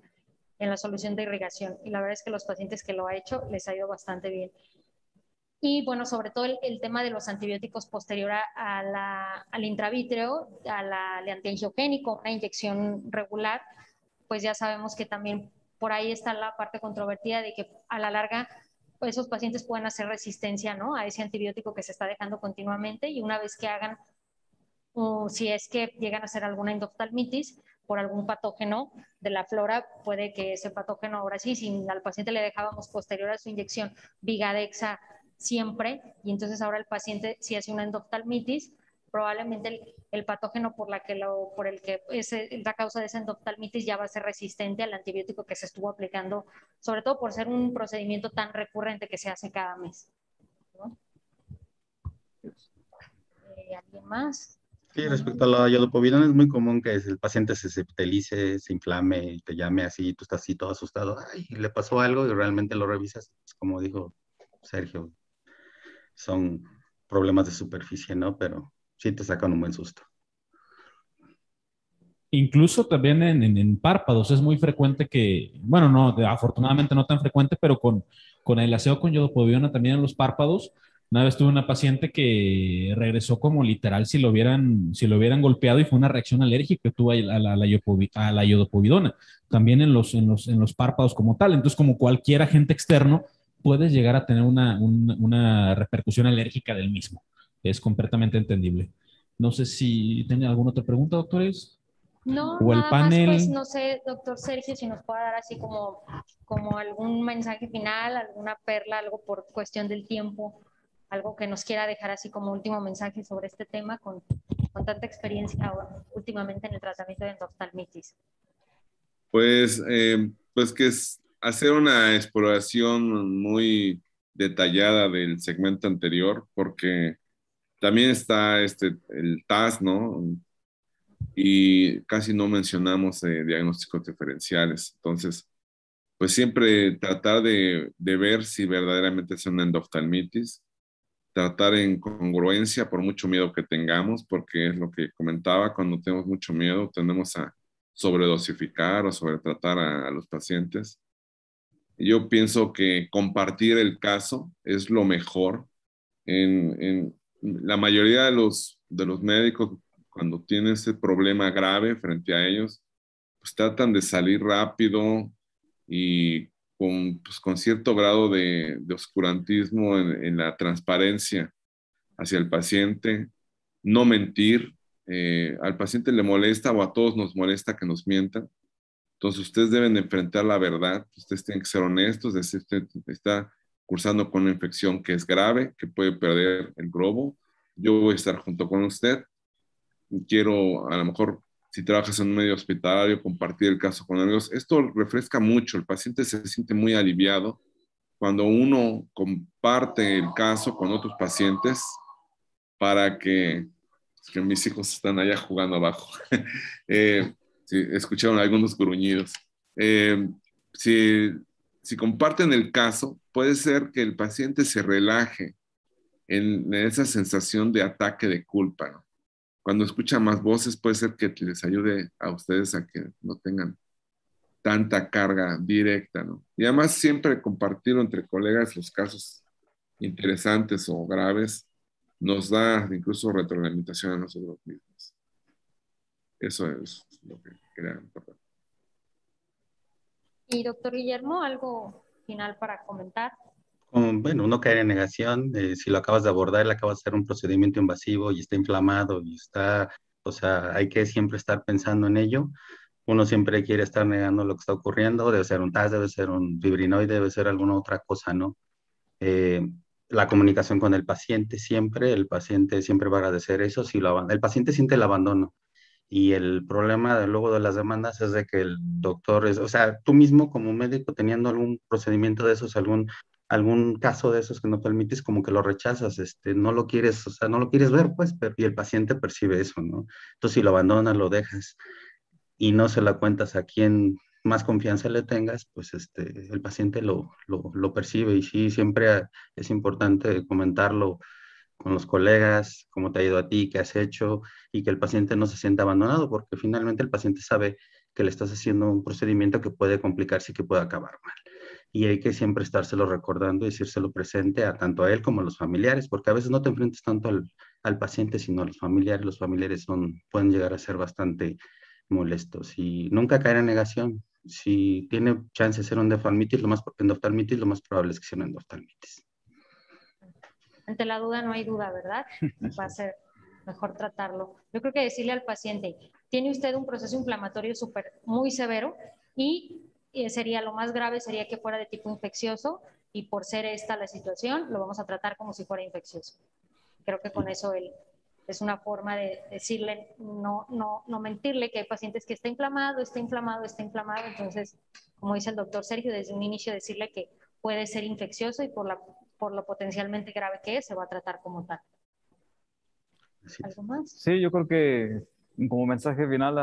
de irrigación. Y la verdad es que los pacientes que lo ha hecho les ha ido bastante bien. Y bueno, sobre todo el tema de los antibióticos posterior al intravítreo, al antiangiogénico, una inyección regular, pues ya sabemos que también por ahí está la parte controvertida de que a la larga pues esos pacientes pueden hacer resistencia, ¿no?, a ese antibiótico que se está dejando continuamente, y una vez que hagan, o si es que llegan a hacer alguna endoftalmitis por algún patógeno de la flora, puede que ese patógeno, ahora sí, si al paciente le dejábamos posterior a su inyección Vigadexa siempre, y entonces ahora el paciente si hace una endoftalmitis, probablemente el patógeno por el que es la causa de esa endoftalmitis ya va a ser resistente al antibiótico que se estuvo aplicando, sobre todo por ser un procedimiento tan recurrente que se hace cada mes, ¿no? ¿Alguien más? Sí, respecto a la iodopovidona, es muy común que el paciente se septilice, se inflame y te llame así, tú estás así todo asustado, ay, le pasó algo y realmente lo revisas, pues, como dijo Sergio, son problemas de superficie, ¿no? Pero sí te sacan un buen susto. Incluso también en párpados es muy frecuente que, bueno, no, afortunadamente no tan frecuente, pero con el aseo con iodopovidona también en los párpados. Una vez tuve una paciente que regresó como literal si lo hubieran golpeado, y fue una reacción alérgica que tuvo a la iodopovidona, también en los párpados como tal. Entonces, como cualquier agente externo, puedes llegar a tener una repercusión alérgica del mismo. Es completamente entendible. No sé si tienen alguna otra pregunta, doctores. No, O el nada más, pues panel. no sé, doctor Sergio, si nos puede dar así como algún mensaje final, alguna perla, algo por cuestión del tiempo, algo que nos quiera dejar así como último mensaje sobre este tema con tanta experiencia ahora, últimamente en el tratamiento de endoftalmitis. Pues que es hacer una exploración muy detallada del segmento anterior, porque también está el TAS, ¿no? Y casi no mencionamos diagnósticos diferenciales. Entonces, pues siempre tratar de ver si verdaderamente es una endoftalmitis tratar en congruencia por mucho miedo que tengamos, porque es lo que comentaba, cuando tenemos mucho miedo tendemos a sobredosificar o sobretratar a los pacientes. Yo pienso que compartir el caso es lo mejor. En la mayoría de los médicos, cuando tienen ese problema grave frente a ellos, pues tratan de salir rápido y pues, con cierto grado de oscurantismo en la transparencia hacia el paciente, no mentir. Al paciente le molesta o a todos nos molesta que nos mientan. Entonces ustedes deben de enfrentar la verdad, ustedes tienen que ser honestos, decir, usted está cursando con una infección que es grave, que puede perder el globo, yo voy a estar junto con usted, quiero a lo mejor si trabajas en un medio hospitalario compartir el caso con ellos, esto refresca mucho, el paciente se siente muy aliviado cuando uno comparte el caso con otros pacientes para que mis hijos están allá jugando abajo. Sí, escucharon algunos gruñidos. Si, si comparten el caso, puede ser que el paciente se relaje en esa sensación de ataque de culpa, ¿no? Cuando escucha más voces, puede ser que les ayude a ustedes a que no tengan tanta carga directa, ¿no? Y además siempre compartirlo entre colegas los casos interesantes o graves nos da incluso retroalimentación a nosotros mismos. Eso es lo que quería importar. Y doctor Guillermo, ¿algo final para comentar? Bueno, uno cae en negación, si lo acabas de abordar, le acabas de hacer un procedimiento invasivo y está inflamado y está, o sea, hay que siempre estar pensando en ello. Uno siempre quiere estar negando lo que está ocurriendo, debe ser un TAS, debe ser un fibrinoide, debe ser alguna otra cosa, ¿no? Eh, la comunicación con el paciente siempre va a agradecer eso, si el paciente siente el abandono. Y el problema luego de las demandas es de que el doctor es, o sea, tú mismo como médico teniendo algún procedimiento de esos, algún caso de esos que no permites, como que lo rechazas, no lo quieres, o sea, no lo quieres ver, pues, y el paciente percibe eso, ¿no? Entonces, si lo abandonas, lo dejas y no se la cuentas a quien más confianza le tengas, pues el paciente lo percibe y sí, siempre es importante comentarlo con los colegas, cómo te ha ido a ti, qué has hecho y que el paciente no se sienta abandonado, porque finalmente el paciente sabe que le estás haciendo un procedimiento que puede complicarse y que puede acabar mal. Y hay que siempre estárselo recordando y decírselo presente a tanto a él como a los familiares, porque a veces no te enfrentas tanto al paciente, sino a los familiares. Los familiares pueden llegar a ser bastante molestos y nunca caer en negación. Si tiene chance de ser un endoftalmitis, lo más probable es que sea una endoftalmitis. Ante la duda no hay duda, ¿verdad? Va a ser mejor tratarlo. Yo creo que decirle al paciente, tiene usted un proceso inflamatorio muy severo y sería lo más grave, sería que fuera de tipo infeccioso y por ser esta la situación, lo vamos a tratar como si fuera infeccioso. Creo que con eso es una forma de decirle, no mentirle, que hay pacientes que está inflamado, entonces, como dice el doctor Sergio, desde un inicio decirle que puede ser infeccioso y por lo potencialmente grave que es, se va a tratar como tal. ¿Algo más? Sí, yo creo que como mensaje final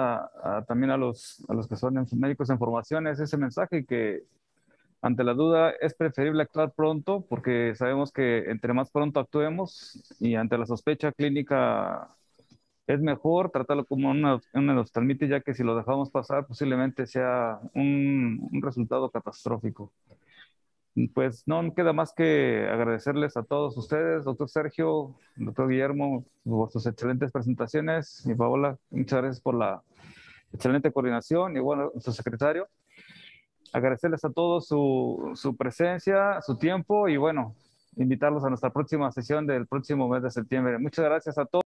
también a los que son médicos en formación es ese mensaje que ante la duda es preferible actuar pronto porque sabemos que entre más pronto actuemos y ante la sospecha clínica es mejor tratarlo como una endoftalmitis, ya que si lo dejamos pasar posiblemente sea un resultado catastrófico. Pues no queda más que agradecerles a todos ustedes, doctor Sergio, doctor Guillermo, por sus excelentes presentaciones. Y Paola, muchas gracias por la excelente coordinación y bueno, su secretario. Agradecerles a todos su presencia, su tiempo y bueno, invitarlos a nuestra próxima sesión del próximo mes de septiembre. Muchas gracias a todos.